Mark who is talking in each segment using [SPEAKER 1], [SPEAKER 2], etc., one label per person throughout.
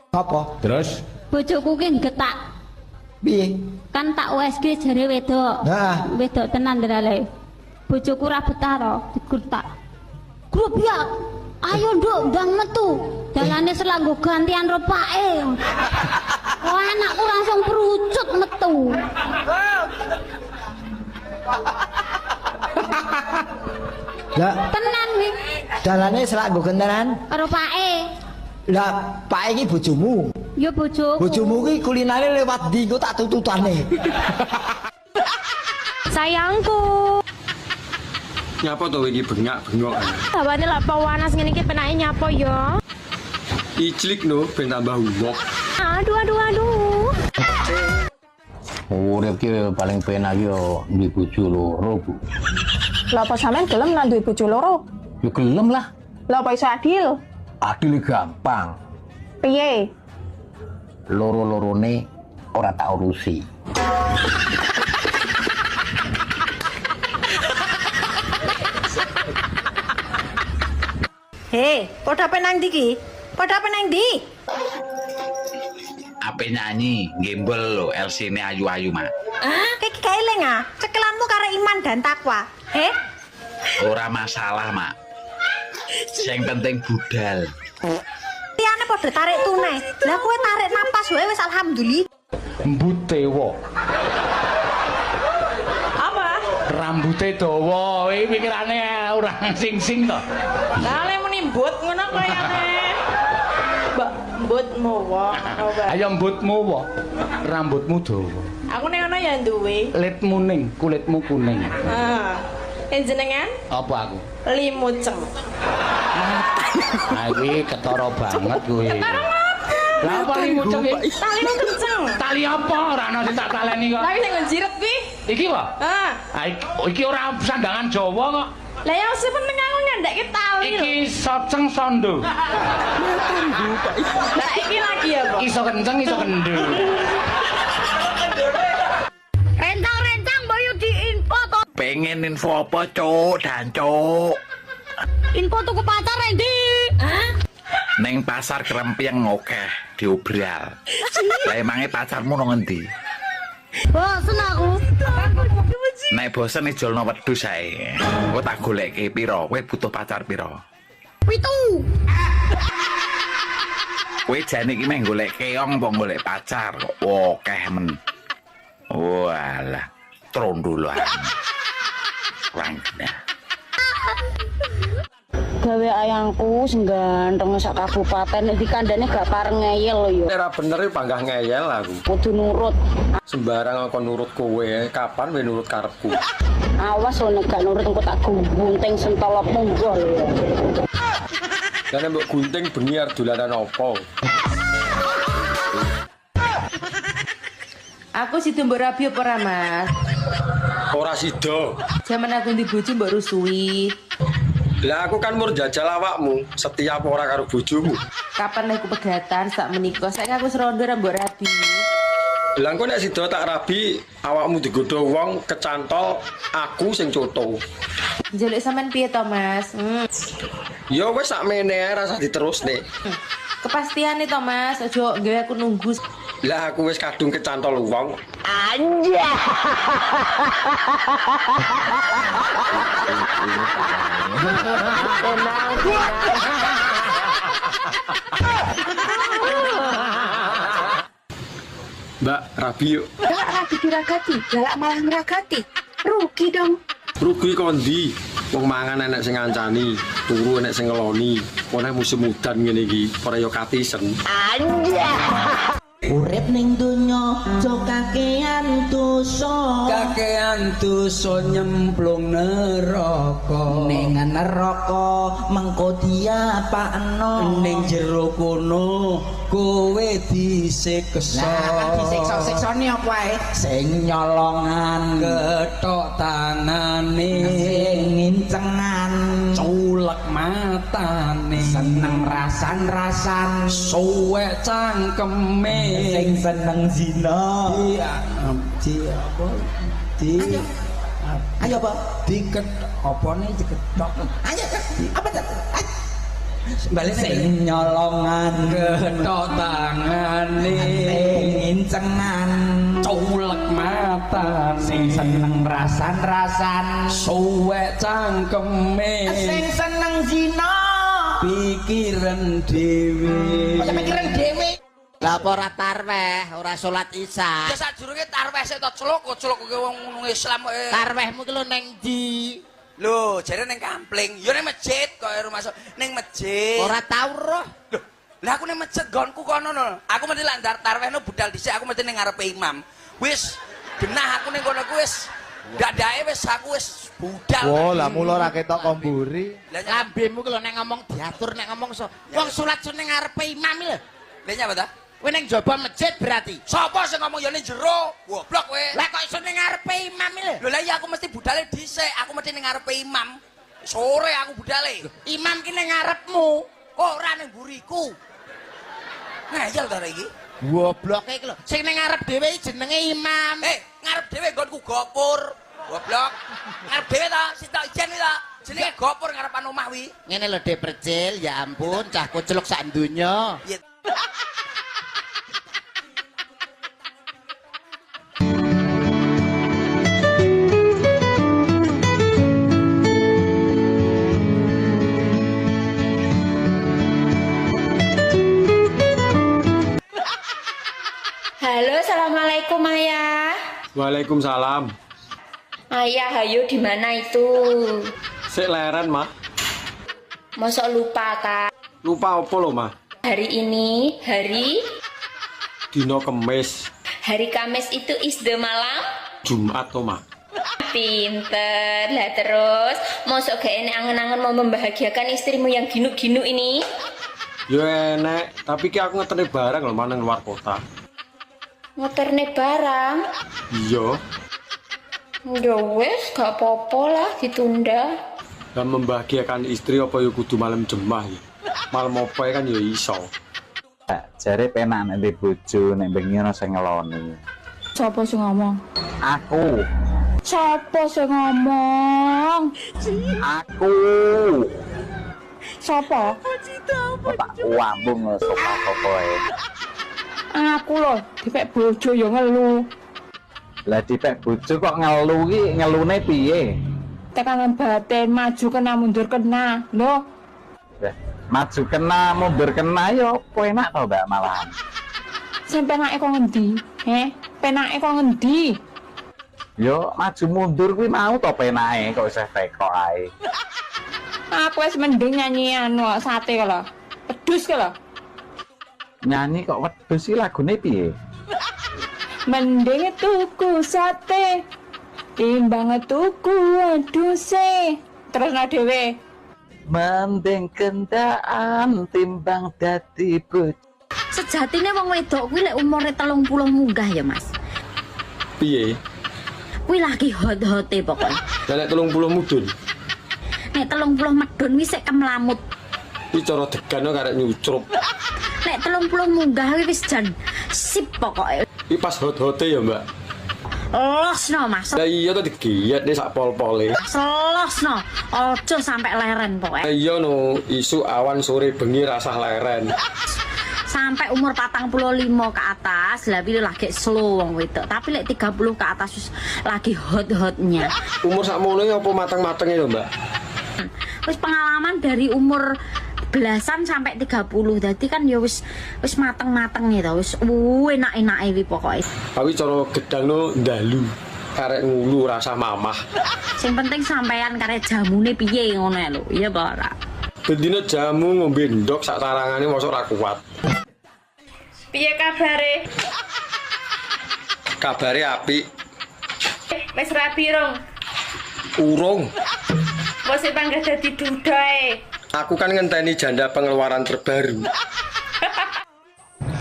[SPEAKER 1] Apa?
[SPEAKER 2] Terus
[SPEAKER 3] Bojoku ki getak.
[SPEAKER 1] Piye?
[SPEAKER 3] Kan tak USG jare wedok.
[SPEAKER 1] Heeh.
[SPEAKER 3] Wedok tenan ndrale. Bojoku ra betah to, digertak. Grup ya. Ayo nduk ndang metu. Dalane selanggo gantian ropake. Oh anakku langsung perucut metu.
[SPEAKER 1] Lah,
[SPEAKER 3] Tenan nih,
[SPEAKER 1] dalane selak nggo gentenan.
[SPEAKER 3] ropake.
[SPEAKER 1] Lah, Pak iki bojomu.
[SPEAKER 3] Ya bojoku.
[SPEAKER 1] Bojomu ki kulinare lewat ndi engko tak tututane.
[SPEAKER 4] Sayangku.
[SPEAKER 2] nyapa to iki bengak-bengok.
[SPEAKER 4] Hawane lak pawanas ngene iki penake nyapa ya.
[SPEAKER 2] Iclik no ben tambah umok.
[SPEAKER 4] Aduh.
[SPEAKER 5] Urip ki paling penak yo duwe bojo loro, Bu.
[SPEAKER 6] Lah apa sampean gelem nak duwe bojo loro?
[SPEAKER 5] Yo gelem lah.
[SPEAKER 6] Lah apa iso adil?
[SPEAKER 5] Adil gampang.
[SPEAKER 6] Piye?
[SPEAKER 5] Loro-lorone ora tak urusi.
[SPEAKER 7] Hei, padha penang ndi ki? Padha penang ndi?
[SPEAKER 8] Ape nyanyi, gembel lo, LC ini ayu-ayu mak.
[SPEAKER 7] Hah? Kayak keeling ah? Cekelanmu karo iman dan takwa. Heh?
[SPEAKER 8] Ora masalah mak. Yang penting budal.
[SPEAKER 7] Tiane padha tarik tunai. Lah kowe tarik napas wae wis alhamdulillah.
[SPEAKER 2] Mbutewo.
[SPEAKER 4] Apa?
[SPEAKER 2] Rambute dawa, iki pikirane ora sing-sing to.
[SPEAKER 4] Lah le muni mbut ngono kayane. Mbak mbutmu wae.
[SPEAKER 2] Ayo mbutmu wae. Rambutmu dawa.
[SPEAKER 4] Aku ning ana ya duwe.
[SPEAKER 2] Litmu ning, kulitmu kuning.
[SPEAKER 4] Ah. Jenengan
[SPEAKER 2] Apa aku?
[SPEAKER 4] Limuceng.
[SPEAKER 2] Nah, iki ketara banget kowe. Lah apa limuceng iki?
[SPEAKER 4] Taline kenceng.
[SPEAKER 2] Tali apa ora ana sing tak taleni kok.
[SPEAKER 4] Tapi sing njiret kuwi.
[SPEAKER 2] Iki wae.
[SPEAKER 4] Ah.
[SPEAKER 2] Iki ora sandangan Jawa kok.
[SPEAKER 4] Lah ya sing penting aku nyandekke tali lho.
[SPEAKER 2] Iki soceng sondo.
[SPEAKER 4] Lah iki lagi ya, Pak.
[SPEAKER 2] Iso kenceng iso kendel.
[SPEAKER 3] Rentang-rentang boyo di info to.
[SPEAKER 8] Pengen info apa cuk dan cuk?
[SPEAKER 3] Info tuku pacar endi? Hah?
[SPEAKER 8] Neng pasar Krempiyeng akeh diobral. Lah emange pacarmu nang endi?
[SPEAKER 3] Bosen aku.
[SPEAKER 8] Nek bosen ijolno wedhus ae. Kowe tak goleki pira? Kowe butuh pacar pira?
[SPEAKER 3] 7.
[SPEAKER 8] Kowe jane iki meh golek keong apa golek pacar kok akeh men. Walah, trondolan. Rangna.
[SPEAKER 6] Gawe ayangku sing ganteng sak kabupaten nek dikandane gak pareng ngeyel lho ya.
[SPEAKER 2] Ora bener panggah ngeyel aku.
[SPEAKER 6] Kudu nurut.
[SPEAKER 2] Sembarang kon nurut kowe, kapan kowe nurut karepku?
[SPEAKER 6] Awas lho nek gak nurut engko tak gunting sentolopmu nggo lho ya.
[SPEAKER 2] Lah mbok gunting bengi arep dolanan apa?
[SPEAKER 9] Aku sido mbok rabi apa ora, Mas?
[SPEAKER 2] Ora sida.
[SPEAKER 9] Zaman aku ndi bojo mbok rusui.
[SPEAKER 2] Lah aku kan mur jajal awakmu, setia apa ora karo bojomu.
[SPEAKER 9] Kapan aku pegatan sak menika? Saiki aku serondo ra mbok rabi.
[SPEAKER 2] Lah engko nek sida tak rabi, awakmu digodho wong kecantol, aku sing coto.
[SPEAKER 9] Njaluk sampean piye to, Mas?
[SPEAKER 2] Ya wis sakmene ae rasa diterusne.
[SPEAKER 9] Kepastiane to, Mas. Aja gawe aku nunggu.
[SPEAKER 2] Lah aku wis kadung kecantol wong. Mbak, rabi yuk.
[SPEAKER 6] Galak rabi diragati, galak malah ngeragati. Rugi dong.
[SPEAKER 2] Rugi kondi. Wong mangan enek sing ngancani, turu enek sing ngeloni. Oleh musim udan ngene iki, ora yo katisen.
[SPEAKER 10] Urip ning donya aja kakean dosa. Kakean dosa nyemplung neraka. Ning neraka mengko diapakno. Ning jero kono kowe disiksa. Lah disiksa-siksane apa ae? Sing nyolongan ketok tangane, sing ngincengan culek matane, seneng rasan-rasan suwek cangkeme. Sing seneng zina di apa di ayo apa diket apa nih diketok ayo apa balik sing nyolongan ketok tangane ngincengan culek mata sing seneng rasan-rasan suwek cangkeme sing seneng zina pikiran dhewe pikiran dhewe
[SPEAKER 11] lah apa ora tarweh ora salat isya
[SPEAKER 10] ya sadurunge tarweh sik to celuk wong Islam
[SPEAKER 11] tarwehmu ki lho ning ndi
[SPEAKER 10] lho jare ning kampling ya ning masjid kok masuk ning masjid
[SPEAKER 11] ora tau roh
[SPEAKER 10] lho lah aku ning masjid gonku kono no aku mesti landar tarwehno budal dhisik aku mesti ning ngarepe imam wis genah aku ning kono ku wis dadake wis aku wis budal
[SPEAKER 12] oh lah mula ora ketok komburi
[SPEAKER 11] lambemu ki lho nek ngomong diatur nek ngomong wong salat ning ngarepe imam lho
[SPEAKER 10] lha nyapa ta
[SPEAKER 11] kowe ning jaba masjid berarti
[SPEAKER 10] sapa sing ngomong ya ning jero goblok kowe
[SPEAKER 11] lah kok iso ning ngarepe imam lho
[SPEAKER 10] lho lah iya aku mesti budale dhisik aku mesti ning ngarepe imam sore aku budale
[SPEAKER 11] imam ki ning ngarepmu
[SPEAKER 10] ora ning buriku ngayal ta iki
[SPEAKER 11] gobloke iki lho sing ning ngarep dhewe jenenge imam
[SPEAKER 10] ngarep dhewe nggonku gopur goblok ngarep dhewe ta sitok ijen ta jenenge gopur ngarepan omah wi
[SPEAKER 11] ngene lho Dek Percil ya ampun cah kucluk sak donya
[SPEAKER 13] Halo, assalamualaikum Ayah.
[SPEAKER 2] Waalaikumsalam.
[SPEAKER 13] Ayah, ayo di mana itu?
[SPEAKER 2] Sik leren, Mah.
[SPEAKER 13] Mosok lupa Kak?
[SPEAKER 2] Lupa apa lho, Mah?
[SPEAKER 13] Hari ini hari
[SPEAKER 2] Dino Kemis.
[SPEAKER 13] Hari Kamis itu isde malam?
[SPEAKER 2] Jumat to, Mah.
[SPEAKER 13] Pinter. Lah terus, mosok gak enek angen-angen mau membahagiakan istrimu yang ginu-ginu ini?
[SPEAKER 2] Yo enek, tapi ki aku ngeterne barang lho manang luar kota.
[SPEAKER 13] Ngoterne barang?
[SPEAKER 2] Iya.
[SPEAKER 13] Ya wes, gak apa-apa lah ditunda.
[SPEAKER 2] Dan membahagiakan istri apa ya kudu malam jemah ya. Malam apa kan ya iso.
[SPEAKER 5] Jare penak nek bojo nek bengi ana sing ngeloni.
[SPEAKER 13] Sopo sing ngomong?
[SPEAKER 5] Aku.
[SPEAKER 13] Sopo sing ngomong?
[SPEAKER 5] Aku.
[SPEAKER 13] Sopo?
[SPEAKER 5] Tak wambung sopo-sopoe.
[SPEAKER 13] Aku loh, dipek bojo ya ngelu.
[SPEAKER 5] Lah dipek bojo kok ngelu ki ngelune piye?
[SPEAKER 13] Tekanan batin maju kena mundur kena. Loh.
[SPEAKER 5] Maju kena mundur kena ya apa enak to Mbak malahan.
[SPEAKER 13] Sing penake kok ngendi? Penake kok ngendi?
[SPEAKER 5] Yo maju mundur kuwi mau to penake kok isih tekok ae.
[SPEAKER 13] Aku wis mending nyanyi anu sate kala. Pedus kala.
[SPEAKER 5] Nyanyi kok wedhus iki lagune piye?
[SPEAKER 13] Mending tuku sate timbang tuku wedhuse. Terus no dhewe.
[SPEAKER 5] Mending kendaan timbang dadi bojo.
[SPEAKER 3] Sejatine wong wedok kuwi lek umure 30 munggah ya, Mas.
[SPEAKER 2] Piye?
[SPEAKER 3] Kuwi lagi hot-hote pokoknya.
[SPEAKER 2] Lah nek 30 mudun.
[SPEAKER 3] Nek 30 medun wis sik kemlamut.
[SPEAKER 2] Iki cara degan karek nyucrup.
[SPEAKER 3] Nek 30 munggah wis jan sip pokoke.
[SPEAKER 2] Iki pas hot-hote ya, Mbak.
[SPEAKER 3] Losno Mas.
[SPEAKER 2] Lah iya to digiyet nek sak pol-pole.
[SPEAKER 3] Selosno. Ojo sampai leren pokoknya.
[SPEAKER 2] Iya no, isu awan sore bengi rasah leren.
[SPEAKER 3] Sampai umur 45 ke atas lah pilih lagi slow wong wedok. Tapi lek 30 ke atas wis lagi hot-hotnya.
[SPEAKER 2] Umur sakmono apa mateng-matenge ya, Mbak?
[SPEAKER 3] Wis pengalaman dari umur belasan sampai 30. Dadi kan ya wis mateng-mateng ya wis enak-enake wi pokoke.
[SPEAKER 2] Tapi cara gedangno ndalu. Karek ngulu rasa mamah.
[SPEAKER 3] Sing penting sampean karek jamune piye ngono lho. Iya apa ora?
[SPEAKER 2] Bendina jamu ngombe ndok sak tarangane mosok ora kuat.
[SPEAKER 13] Piye kabare?
[SPEAKER 2] Kabare apik.
[SPEAKER 13] Wis rapi rong.
[SPEAKER 2] Urung.
[SPEAKER 13] Wis panggah dadi dudae.
[SPEAKER 2] Aku kan ngenteni janda pengeluaran terbaru.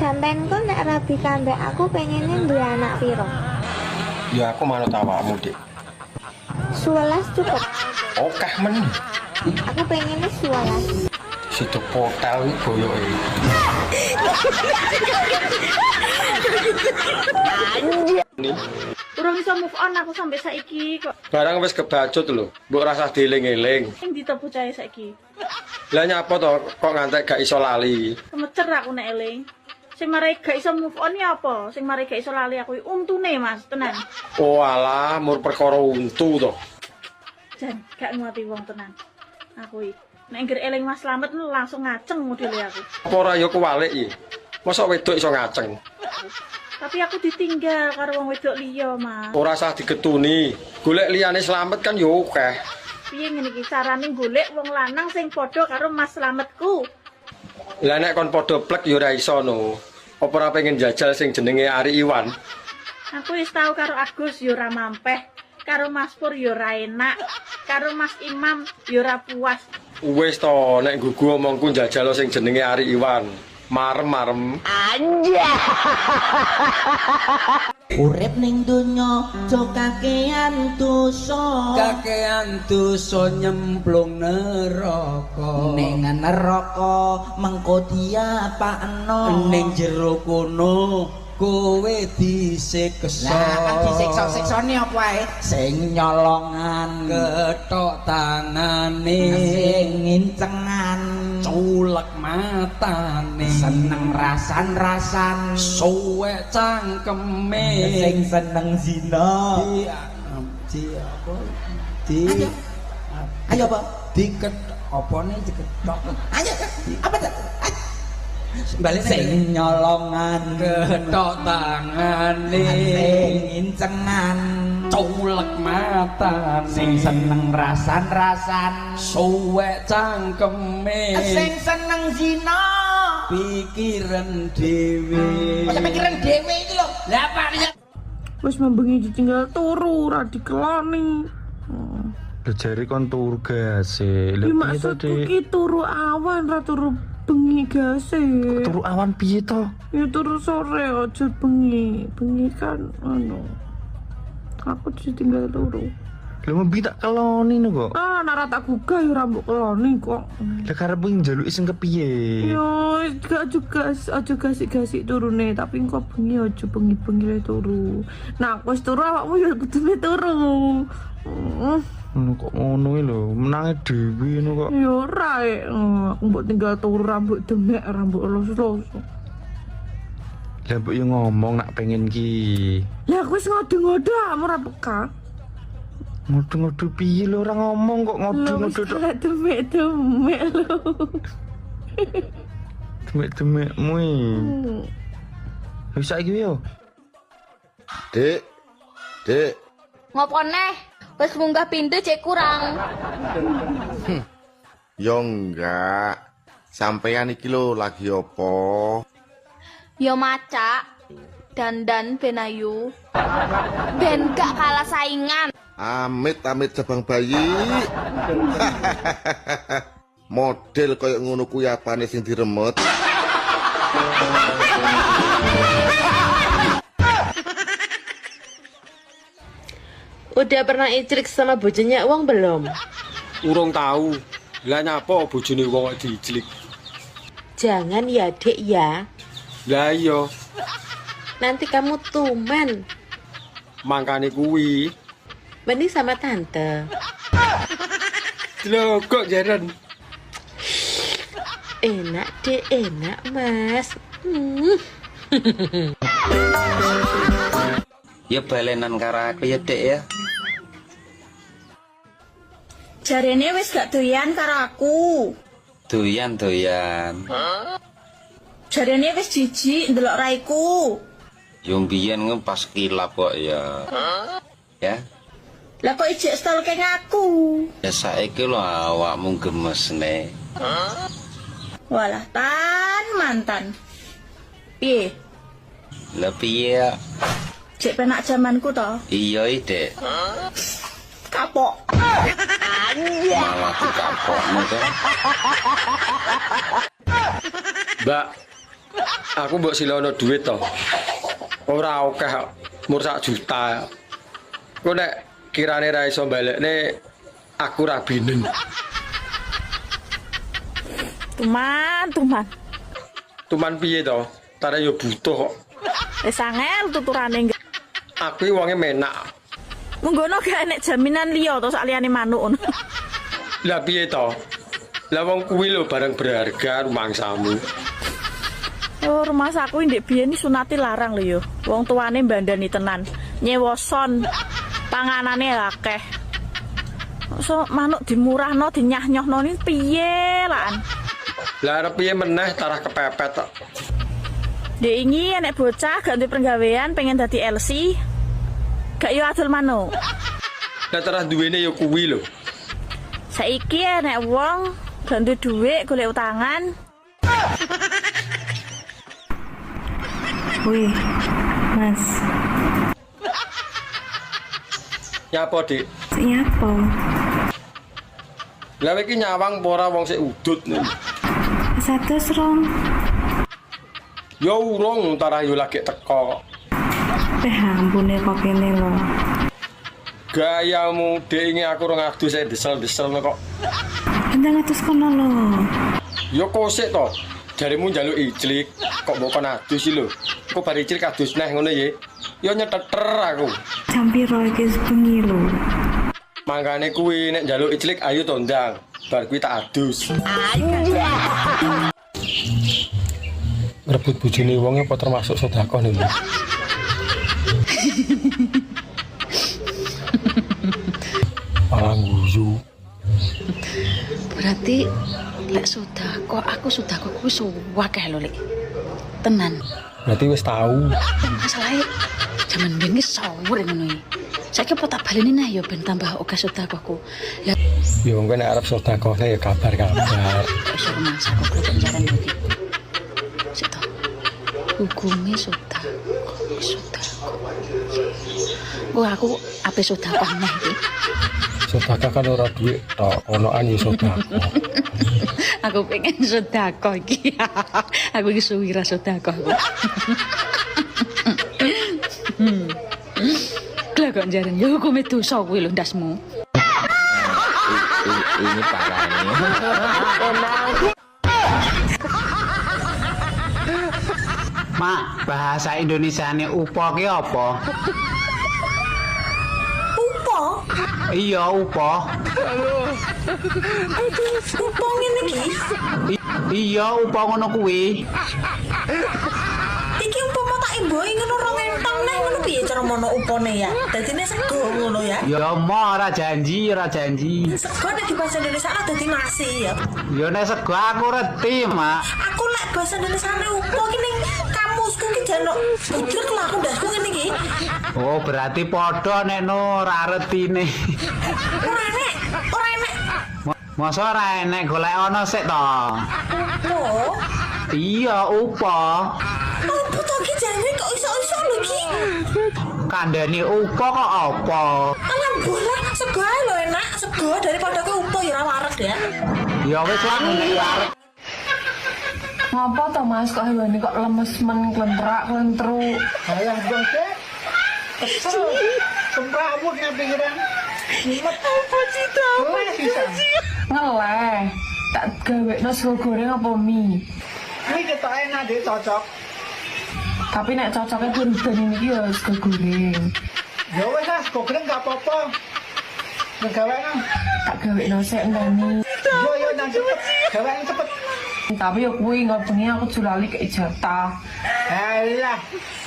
[SPEAKER 14] Sampeyan kok nek rabi kambek aku pengennya duwe anak piro?
[SPEAKER 2] Ya aku manut awakmu, Dik.
[SPEAKER 14] 11 cukup.
[SPEAKER 2] Okeh men.
[SPEAKER 14] Aku pengennya 11.
[SPEAKER 2] Situ potel iki boyoke.
[SPEAKER 14] Anjir.
[SPEAKER 4] Urung iso move on aku sampai saiki kok.
[SPEAKER 2] Barang wis kebacut lho, mbok rasa dieling-eling.
[SPEAKER 4] Sing ditopo cahe saiki.
[SPEAKER 2] Lah nyapa to kok ngantek gak iso lali?
[SPEAKER 4] Kemecer aku nek eling. Sing marai gak iso move on ya apa? Sing marai gak iso lali aku untune Mas, tenan.
[SPEAKER 2] Oh alah, mur perkara untu to.
[SPEAKER 4] Jan, gak nguati wong tenan. Aku iki nek ngger eling Mas Slamet langsung ngaceng modele aku.
[SPEAKER 2] Apa ora ya kewalik iki? Masa wedok iso ngaceng?
[SPEAKER 4] Tapi aku ditinggal karo wong wedok liya, Mas.
[SPEAKER 2] Ora usah digetuni. Golek liyane Slamet kan yo akeh.
[SPEAKER 4] Piye ngene iki carane golek wong lanang sing padha karo Mas Slametku?
[SPEAKER 2] Lah nek kon padha plek ya ora iso no. Apa ora pengen jajal sing jenenge Ari Iwan?
[SPEAKER 4] Aku wis tau karo Agus ya ora mampeh, karo Mas Pur ya ora enak, karo Mas Imam ya ora puas.
[SPEAKER 2] Wis to, nek gugu omongku jajal sing jenenge Ari Iwan. Marem-marem.
[SPEAKER 11] Anja. Urip ning donya aja kakean dosa.
[SPEAKER 10] Kakean dosa nyemplung neraka.
[SPEAKER 11] Ning neraka mengko diapakno.
[SPEAKER 10] Ning jero kono kowe disiksa.
[SPEAKER 11] Lah disiksa-siksane apa ae? Sing nyolongan
[SPEAKER 10] ketok tangane,
[SPEAKER 11] sing ngincengan,
[SPEAKER 10] culek matane,
[SPEAKER 11] seneng rasan-rasan,
[SPEAKER 10] suwek cangkeme,
[SPEAKER 11] sing seneng zina. Ayo apa?
[SPEAKER 10] Diket opone diketok.
[SPEAKER 11] Ayo apa tuh?
[SPEAKER 10] Balik
[SPEAKER 11] sing nyolongan
[SPEAKER 10] ketok tangane,
[SPEAKER 11] sing ngincengan,
[SPEAKER 10] culek matane,
[SPEAKER 11] sing seneng rasan-rasan,
[SPEAKER 10] suwek cangkeme,
[SPEAKER 11] sing seneng zina,
[SPEAKER 10] pikiran dhewe.
[SPEAKER 11] Masa pikiran dhewe iki lho. Lah apa ya?
[SPEAKER 4] Wis membengi ditinggal turu ora dikeloni.
[SPEAKER 5] Lho jare kon turu gas e.
[SPEAKER 4] Lha maksudku ki turu awan ra turu bengi gas e.
[SPEAKER 5] Turu awan piye to?
[SPEAKER 4] Ya turu sore aja bengi. Bengi kan aku ditinggal turu.
[SPEAKER 5] Lha membi tak keloni no kok.
[SPEAKER 4] Ah, nara tak gugah ya ora mbok keloni kok.
[SPEAKER 5] Lah karep njaluki sing kepiye?
[SPEAKER 4] Yo, gak juga aja gasik-gasik turune, tapi engko bengi aja bengi-bengi le turu. Nah, aku wis turu awakmu ya kudu turu.
[SPEAKER 5] Ngono kok ngono lho, menange dhewe ngono kok.
[SPEAKER 4] Ya ora aku mbok tinggal turu rambut demek rambut los-los.
[SPEAKER 5] Lah mbok yo ngomong nak pengen ki.
[SPEAKER 4] Lah aku wis ngode-ngode ora peka.
[SPEAKER 5] Ngode-ngode piye lho ora ngomong kok ngode-ngode tok.
[SPEAKER 4] Demek-demek lho.
[SPEAKER 5] Demek-demekmu iki. Wis saiki yo.
[SPEAKER 12] Dek. Dek.
[SPEAKER 13] Ngopo neh? Wis munggah pintu cek kurang.
[SPEAKER 12] Yo enggak. Sampeyan iki lho lagi opo?
[SPEAKER 13] Yo macak. Dandan ben ayu. Ben gak kalah saingan.
[SPEAKER 12] Amit-amit cabang bayi. Model koyo ngono kuwi apane sing diremet?
[SPEAKER 9] Udah pernah icrik sama bojone wong belum?
[SPEAKER 2] Urung tahu. Lah nyapa bojone wong kok diijlik?
[SPEAKER 9] Jangan ya, Dek ya.
[SPEAKER 2] Lah iya.
[SPEAKER 9] Nanti kamu tumen.
[SPEAKER 2] Mangkane kuwi.
[SPEAKER 9] Mending sama tante.
[SPEAKER 2] Lho kok jaren.
[SPEAKER 9] Enak, Dek, enak, Mas.
[SPEAKER 15] Ya balenan karo aku ya, Dek ya.
[SPEAKER 7] Jarene wis gak doyan karo aku.
[SPEAKER 15] Doyan.
[SPEAKER 7] Jarene wis jijik ndelok raiku.
[SPEAKER 15] Yo mbiyen pas kilap kok ya. Ya.
[SPEAKER 7] Lah kok ijek stalking aku?
[SPEAKER 15] Ya saiki lho awakmu gemesne.
[SPEAKER 7] Walah mantan. Piye?
[SPEAKER 15] Lah piye?
[SPEAKER 7] Cek penak zamanku to.
[SPEAKER 15] Iya, Dek.
[SPEAKER 7] Kapok.
[SPEAKER 15] Malah dikapokmu to.
[SPEAKER 2] Mbak, aku mbok silono duit to. Ora akeh, mur 1 juta. Kok nek kirane ra iso balekne aku ra binen.
[SPEAKER 4] Tuman.
[SPEAKER 2] Tuman piye to? Tare yo butuh kok.
[SPEAKER 4] Wis angel tuturane.
[SPEAKER 2] aku iki wonge menak.
[SPEAKER 4] Menggono gak enek jaminan liya to sak liyane manuk ngono.
[SPEAKER 2] Lah piye to? Lah wong kuwi lho barang berharga rumangsamu.
[SPEAKER 4] Oh, rumah saku ndek biyen iki sunate larang lho yo. Wong tuane mbandani tenan. Nyewa son. Panganane akeh. So manuk dimurahno dinyah-nyohno ni piye lan?
[SPEAKER 2] Lah arep piye meneh tarah kepepet tok.
[SPEAKER 4] Dek ingi enek bocah gak duwe penggawean pengen dadi LC. Gak yo adol manuk.
[SPEAKER 2] Lah terus duwene ya kuwi lho.
[SPEAKER 4] Saiki enek wong gak duwe dhuwit golek utangan.
[SPEAKER 16] Wih, Mas.
[SPEAKER 2] Nyapa, Dik?
[SPEAKER 16] Nyapa?
[SPEAKER 2] Lah iki nyawang apa ora wong sik udut nih.
[SPEAKER 16] 100
[SPEAKER 2] Ya urung tarah yo lagi teko.
[SPEAKER 16] Ampune kok kene lho.
[SPEAKER 2] Gayamu Dik ini aku rong adus saya desel-desel kok.
[SPEAKER 16] Endang atus kono lho.
[SPEAKER 2] Ya kosik to. Jarimu njaluk ijlik, kok mbok kon adus iki lho. Kok bar ijlik adus neh ngono ya. Ya nyeteter aku.
[SPEAKER 16] Jam piro iki bengi lho.
[SPEAKER 2] Mangkane kuwi nek njaluk ijlik ayo to ndang. Bar kuwi tak adus. Rebut bojone wong apa termasuk sedekah niku. Guyu.
[SPEAKER 6] Berarti lek sedekah aku sedekah kuwi suwakeh lho lek. Tenan.
[SPEAKER 2] Berarti wis tahu.
[SPEAKER 6] Masalahe jaman biyen ki sawur ngono iki. Saiki apa tak baleni neh ya ben tambah oke sedekahku. Lah
[SPEAKER 2] ya wong nek arep sedekahne ya kabar-kabar.
[SPEAKER 6] wis rumangsa kok penjara iki. Sik to. Hukume sedekah. Wah aku ape sedekah neh iki.
[SPEAKER 2] Sedekah kan ora duit tok, onoan ya sedekah.
[SPEAKER 6] Aku pengen sedekah iki. Aku iki suwira sedekah. Lah kok jaran ya hukume dosa kuwi lho ndasmu.
[SPEAKER 15] Ini parah ini.
[SPEAKER 17] Mak, bahasa Indonesiane upo ki apa?
[SPEAKER 7] Upo?
[SPEAKER 17] Iya, upo.
[SPEAKER 7] Upo ngene iki.
[SPEAKER 17] Iya, upo ngono kuwi.
[SPEAKER 7] Iki umpama tak imboi ngono rong entong neh ngono piye cara mono upone ya? Dadine sego ngono ya.
[SPEAKER 17] Ya mau ora janji.
[SPEAKER 7] Sego nek di bahasa Indonesia dadi nasi ya.
[SPEAKER 17] Ya nek sego aku reti, Mak.
[SPEAKER 7] Aku lek bahasa Indonesia upo ki ning kamusku ki jaluk budrek lah aku ndasku ngene iki.
[SPEAKER 17] Oh, berarti padha nek no ora retine.
[SPEAKER 7] Ora enek.
[SPEAKER 17] Masa ora enek golek ono sik to.
[SPEAKER 7] Upo?
[SPEAKER 17] Iya, upo.
[SPEAKER 7] Apa to ki jane kok iso-iso lho ki?
[SPEAKER 17] Kandhane upo kok apa?
[SPEAKER 7] Alah boleh sego ae lho enak, sego daripada ke upo ya ora wareg ya.
[SPEAKER 17] Ya wis lah nek wareg.
[SPEAKER 4] Ngapa to Mas kok hewane kok lemes men klentrak-klentru.
[SPEAKER 1] Alah bose. Kesel. Sembrawut nang pikiran.
[SPEAKER 4] Apa cita? Ngeleh. Tak gawekno sego goreng apa mie?
[SPEAKER 1] Ini ketok enak deh cocok.
[SPEAKER 4] Tapi nek cocoknya berubah ini ya sego goreng.
[SPEAKER 1] Ya wes lah, sego goreng gak apa-apa. Ngegawekno.
[SPEAKER 4] Tak gawekno sik ndani.
[SPEAKER 1] Yo nang cepet. Gawekno cepet.
[SPEAKER 4] Tapi ya kuwi ngobengi aku julali ke jatah.
[SPEAKER 1] Alah,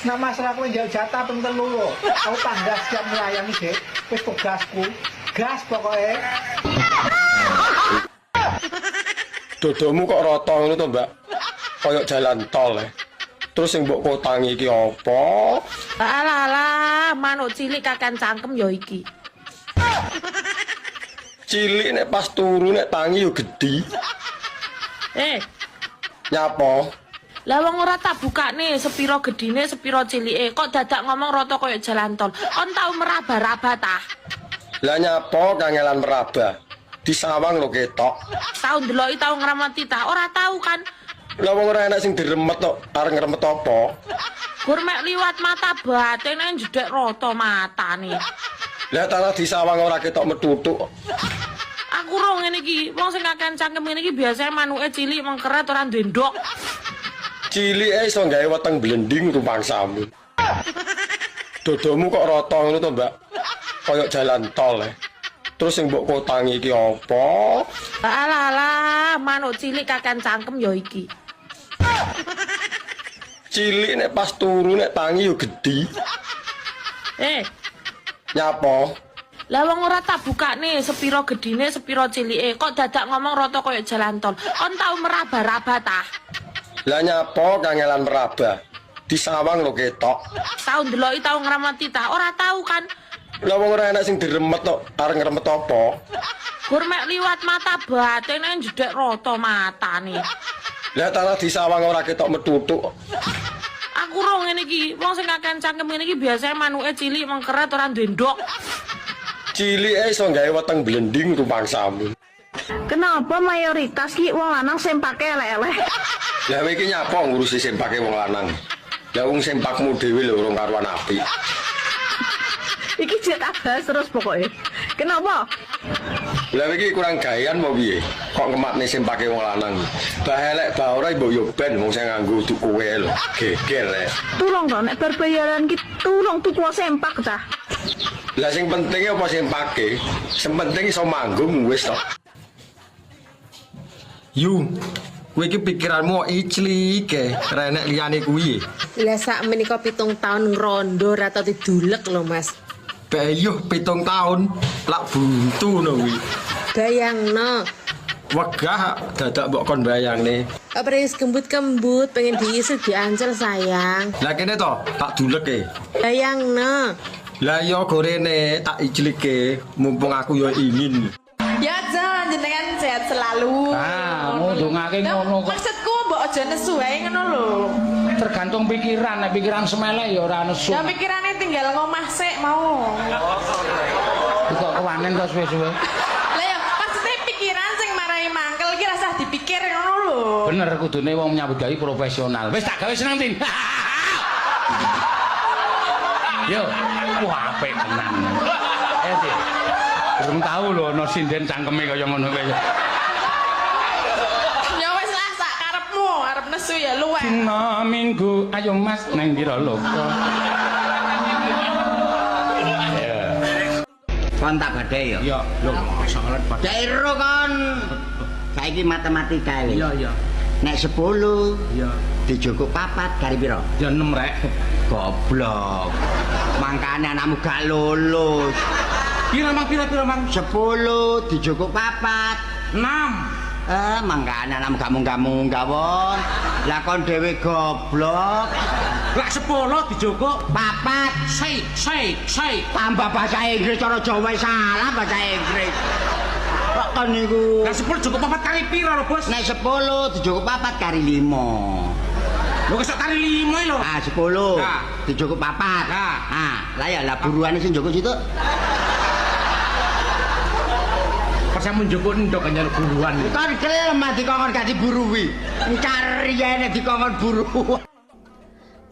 [SPEAKER 1] nek masalah kowe njauh jatah ping 3 lho. Aku tangga siap melayani, Dik. Wis tugasku. Gas pokoke.
[SPEAKER 2] Dodomu kok rata ngono to, Mbak? Kayak jalan tol. Terus sing mbok kotangi iki apa?
[SPEAKER 11] Alah, manuk cilik kakan cangkem ya iki.
[SPEAKER 2] Cilik nek pas turu nek tangi yo gedhi. Nyapa?
[SPEAKER 11] Lah wong ora tak bukane sepiro gedine, sepiro cilike. Kok dadak ngomong rata kaya jalan tol. Kon tau meraba-raba ta?
[SPEAKER 2] Lah nyapa kangelan meraba? Di sawang lho ketok.
[SPEAKER 11] Tau ndeloki tau ngramati ta? Ora tau kan?
[SPEAKER 2] Lah wong ora enak sing diremet kok, arep ngremet apa?
[SPEAKER 11] Gur mek liwat mata batene jedek rata matane.
[SPEAKER 2] Lah tanah di sawang ora ketok metutuk.
[SPEAKER 11] Aku ro ngene iki, wong sing kakean cangkem ngene iki biasane manuke cilik mengkeret ora ndendok.
[SPEAKER 2] Cilike iso gawe weteng blending rumangsamu. Dodomu kok rata ngono to, Mbak? Kayak jalan tol. Terus sing mbok kotangi iki apa?
[SPEAKER 11] Alah, manuk cilik kakan cangkem ya iki.
[SPEAKER 2] Cilik nek pas turu nek tangi yo gedhi. Nyapa?
[SPEAKER 11] Lah wong ora tak bukane sepiro gedine, sepiro cilike. Kok dadak ngomong rata kaya jalan tol. Kon tau meraba-raba ta?
[SPEAKER 2] Lah nyapa kangelan meraba? Di sawang lho ketok.
[SPEAKER 11] Tau ndeloki tau ngramati ta? Ora tau kan?
[SPEAKER 2] Lah wong ora enak sing diremet kok, arep ngremet apa?
[SPEAKER 11] Gur mek liwat mata batene jedek rata matane.
[SPEAKER 2] Lah tanah di sawang ora ketok metutuk.
[SPEAKER 11] Aku ro ngene iki, wong sing kakean cangkem ngene iki biasane manuke cilik mengkeret ora duwe ndok.
[SPEAKER 2] Cilike iso gawe weteng blending rumangsamu.
[SPEAKER 4] Kenapa mayoritas ki wong lanang sempake elek-elek?
[SPEAKER 2] Lah kowe iki nyapa ngurusi sempake wong lanang? Lah wong sempakmu dhewe lho urung karuan apik.
[SPEAKER 4] Iki cetak bahas terus pokoknya. Kenapa?
[SPEAKER 2] Lah iki kurang gawean mau piye? Kok ngematne sempake wong lanang? Bah elek bah ora mbok yo ben wong sing nganggo tuku kowe lho. Geger rek.
[SPEAKER 4] Tulung to nek bar bayaran ki tulung tuku sempak ta.
[SPEAKER 2] Lah sing penting apa sempake? Sing penting iso manggung wis to. Yu, kowe iki pikiranmu iclike, renek liyane kuwi.
[SPEAKER 9] Lah sak menika 7 tahun ngrondo ra tau didulek lho Mas.
[SPEAKER 2] Bayuh 7 tahun lak buntu no kuwi.
[SPEAKER 9] Bayangno.
[SPEAKER 2] Wegah dadak mbok kon bayangne.
[SPEAKER 9] Apres kembut-kembut pengen diisu diancel sayang.
[SPEAKER 2] Lah kene to, tak duleke.
[SPEAKER 9] Bayangno.
[SPEAKER 2] Lah yo gorene tak iclike, mumpung aku yo ingin.
[SPEAKER 7] Ya Jan, jenengan sehat selalu.
[SPEAKER 17] Ngundungake ngono kok.
[SPEAKER 7] Maksudku mbok aja nesu ae ngono lho.
[SPEAKER 17] Tergantung pikiran, nek pikiran semele ya ora nesu.
[SPEAKER 7] Ya pikirane tinggal ngomah sik mau.
[SPEAKER 17] Kok kewanen to suwe-suwe.
[SPEAKER 7] Lah ya maksudnya pikiran sing marai mangkel iki rasah dipikir ngono lho.
[SPEAKER 17] Bener kudune wong nyambut gawe profesional. Wis tak gawe seneng tin. Yo, wah apik tenan. Sih. Durung tahu lho ana sinden cangkeme kaya ngono kowe.
[SPEAKER 7] Ya wis lah sak karepmu, arep nesu ya luweh.
[SPEAKER 17] Dina Minggu, ayo Mas nang pira loka.
[SPEAKER 18] Kon tak badhe ya.
[SPEAKER 17] Iya, lho salet badhe.
[SPEAKER 18] Dairo kon. Saiki matematika iki.
[SPEAKER 17] Iya, iya.
[SPEAKER 18] Nek 10 iya dijukuk 4 kali pira?
[SPEAKER 17] Ya 6 rek.
[SPEAKER 18] Goblok. Mangkane anakmu gak lulus.
[SPEAKER 17] Pira mang?
[SPEAKER 18] 10 dijukuk 4.
[SPEAKER 17] 6.
[SPEAKER 18] Mangkane anakmu gak munggah-munggah won. Lah kon dhewe goblok.
[SPEAKER 17] Lah 10 dijukuk
[SPEAKER 18] 4. Sei. Tambah bahasa Inggris cara Jawa salah bahasa Inggris. Kok kon niku.
[SPEAKER 17] Lah 10 cukup 4 kali pira lho, Bos?
[SPEAKER 18] Nek 10 dijukuk 4 kali 5.
[SPEAKER 17] Lho kesok kali 5 lho.
[SPEAKER 18] 10. Nah. Dijukuk 4. Lah ya lah buruane sing njukuk situ.
[SPEAKER 17] Pas sampe njukuk ndok nyar buruan.
[SPEAKER 18] Kon kelem dikongkon gak diburuwi. Cariyane dikongkon buru.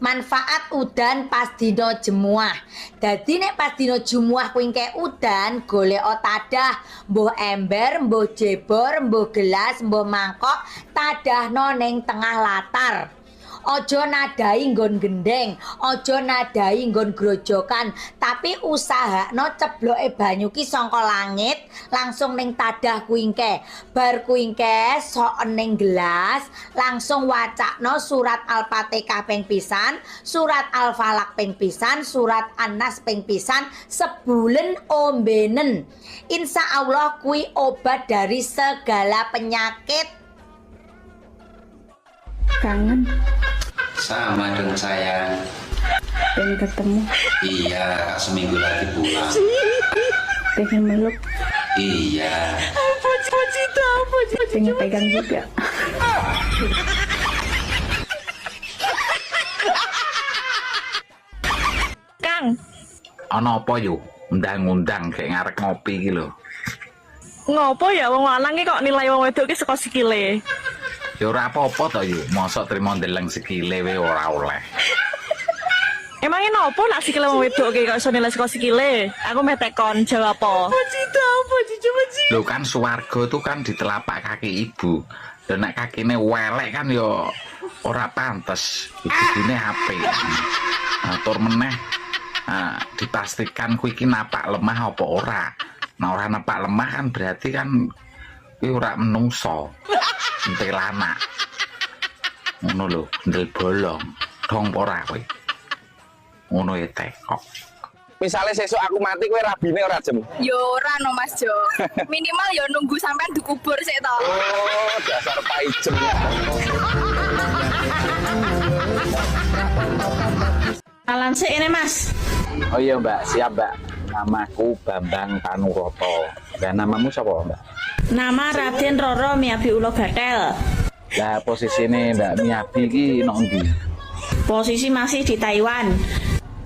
[SPEAKER 19] Manfaat udan pas dina jemuah. Dadi nek pas dina jemuah kuwi engke udan, golek tadah, mbuh ember, mbuh jebor, mbuh gelas, mbuh mangkok, tadahno ning tengah latar. Ojo nadai nggon gendeng, ojo nadai nggon grojokan, tapi usahakno cebloke banyu ki saka langit langsung ning tadah kuwi engke. Bar kuwi engke sok ning gelas, langsung wacakno surat Al-Fatihah ping pisan, surat Al-Falaq ping pisan, surat An-Nas ping pisan, sebulen ombenen. Insya Allah kuwi obat dari segala penyakit.
[SPEAKER 16] Kangen.
[SPEAKER 15] Sama dong sayang.
[SPEAKER 16] Pengen ketemu.
[SPEAKER 15] Iya, seminggu lagi pulang.
[SPEAKER 16] Pengen meluk.
[SPEAKER 15] Iya.
[SPEAKER 16] Pengen pegang juga.
[SPEAKER 4] Kang.
[SPEAKER 8] Ana apa yo? Undang-undang kayak ngarep ngopi iki lho.
[SPEAKER 4] Ngopo ya wong lanang ki kok nilai wong wedok ki saka sikile.
[SPEAKER 8] Ya ora apa-apa to yo, mosok trimo ndeleng sikile wae ora oleh.
[SPEAKER 4] Emangnya nopo nak sikile wong wedok ki kok iso nilai saka sikile? Aku metekon jawab apa?
[SPEAKER 8] Lho kan swarga itu kan di telapak kaki ibu. Dan nek kakine welek kan yo ora pantes. Ibune apik. Atur meneh Nah, dipastikan kuwi iki napak lemah apa ora. Nah, ora napak lemah kan berarti kan kuwi ora menungso. Entelana. Ngono lho, ndel bolong. Dong ora kowe. Ngono ya tekok.
[SPEAKER 5] Misalnya sesuk aku mati kowe rabine ora jem.
[SPEAKER 20] Yo ora no Mas Jo. Minimal yo nunggu sampean dikubur sik to.
[SPEAKER 5] Oh, dasar paijem.
[SPEAKER 4] Alan sik ini Mas.
[SPEAKER 5] Oh iya Mbak, siap Mbak. Namaku Bambang Tanuroto. Dan namamu siapa Mbak?
[SPEAKER 4] Nama Raden Roro Miyabi Ulo Gatel.
[SPEAKER 5] Lah posisi ini Mbak Miyabi iki nang ndi?
[SPEAKER 4] Posisi masih di Taiwan.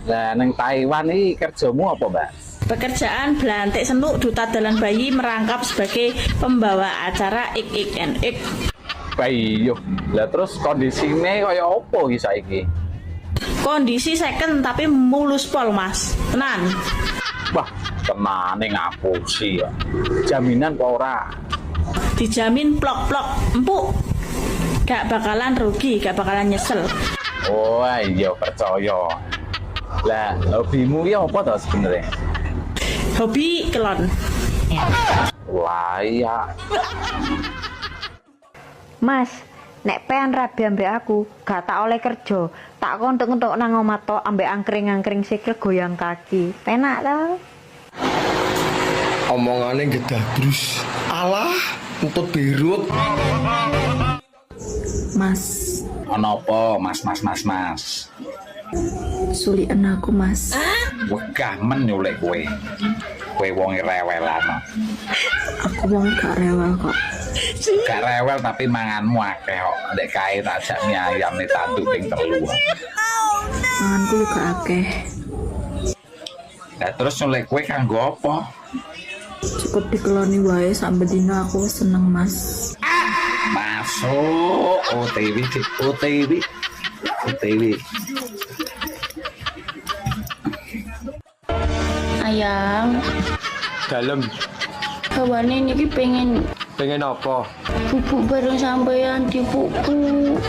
[SPEAKER 5] Lah nang Taiwan iki kerjamu apa Mbak?
[SPEAKER 4] Pekerjaan belantik senuk duta dalan bayi merangkap sebagai pembawa acara ik.
[SPEAKER 5] Bayi yo. Lah terus kondisine kaya apa iki saiki?
[SPEAKER 4] Kondisi second tapi mulus pol Mas. Tenan.
[SPEAKER 5] Wah, tenane ngapusi ya. Jaminan kok ora?
[SPEAKER 4] Dijamin plok-plok empuk. Gak bakalan rugi, gak bakalan nyesel.
[SPEAKER 5] Oh iya percaya. Lah hobimu ki apa to sebenarnya?
[SPEAKER 4] Hobi kelon.
[SPEAKER 5] Wah iya.
[SPEAKER 14] Mas, nek pengen rabi ambek aku, gak tak oleh kerja. Tak kontuk-kontuk nang omah tok ambek angkring-angkring sikil goyang kaki. Penak ta?
[SPEAKER 2] Omongane gedabrus. Alah, entut birut.
[SPEAKER 16] Mas,
[SPEAKER 8] Ono apa, Mas?
[SPEAKER 16] sulikan aku Mas.
[SPEAKER 8] Wegah men nyulek kowe. Kowe wong rewelan.
[SPEAKER 16] Aku wong gak rewel kok.
[SPEAKER 8] Gak rewel tapi manganmu akeh kok. Ndek kae tak jak mie ayam nih tanduk ping 3.
[SPEAKER 16] Manganku juga akeh.
[SPEAKER 8] Lah terus nyulek kowe kanggo apa?
[SPEAKER 16] Cukup dikeloni wae sampe dina aku seneng Mas.
[SPEAKER 8] Masuk OTW.
[SPEAKER 11] Ayang,
[SPEAKER 2] Dalem.
[SPEAKER 11] bawane niki pengen
[SPEAKER 2] apa?
[SPEAKER 11] bubuk bareng sampean dipupuk,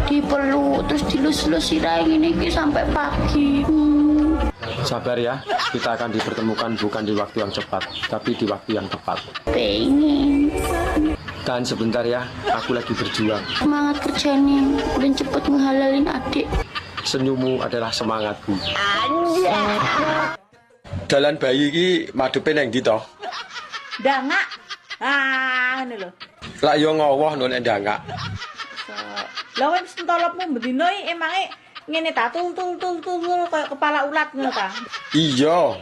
[SPEAKER 11] dipeluk, terus dilus-lus sirahe ngene iki sampai pagi.
[SPEAKER 2] Sabar ya, kita akan dipertemukan bukan di waktu yang cepat, tapi di waktu yang tepat.
[SPEAKER 11] Pengen.
[SPEAKER 2] Tahan sebentar ya, aku lagi berjuang.
[SPEAKER 11] Semangat kerjanya, dan cepet ngehalalin adik.
[SPEAKER 2] Senyummu adalah semangatku. Dalan bayi iki madepe nang ndi to?
[SPEAKER 4] Ndangak. Ah, ngene lho.
[SPEAKER 2] Lah yo ngowoh nek ndangak.
[SPEAKER 4] Lah wis entolopmu bendino iki emange ngene ta tul kayak kepala ulat ngono ta.
[SPEAKER 2] Iya.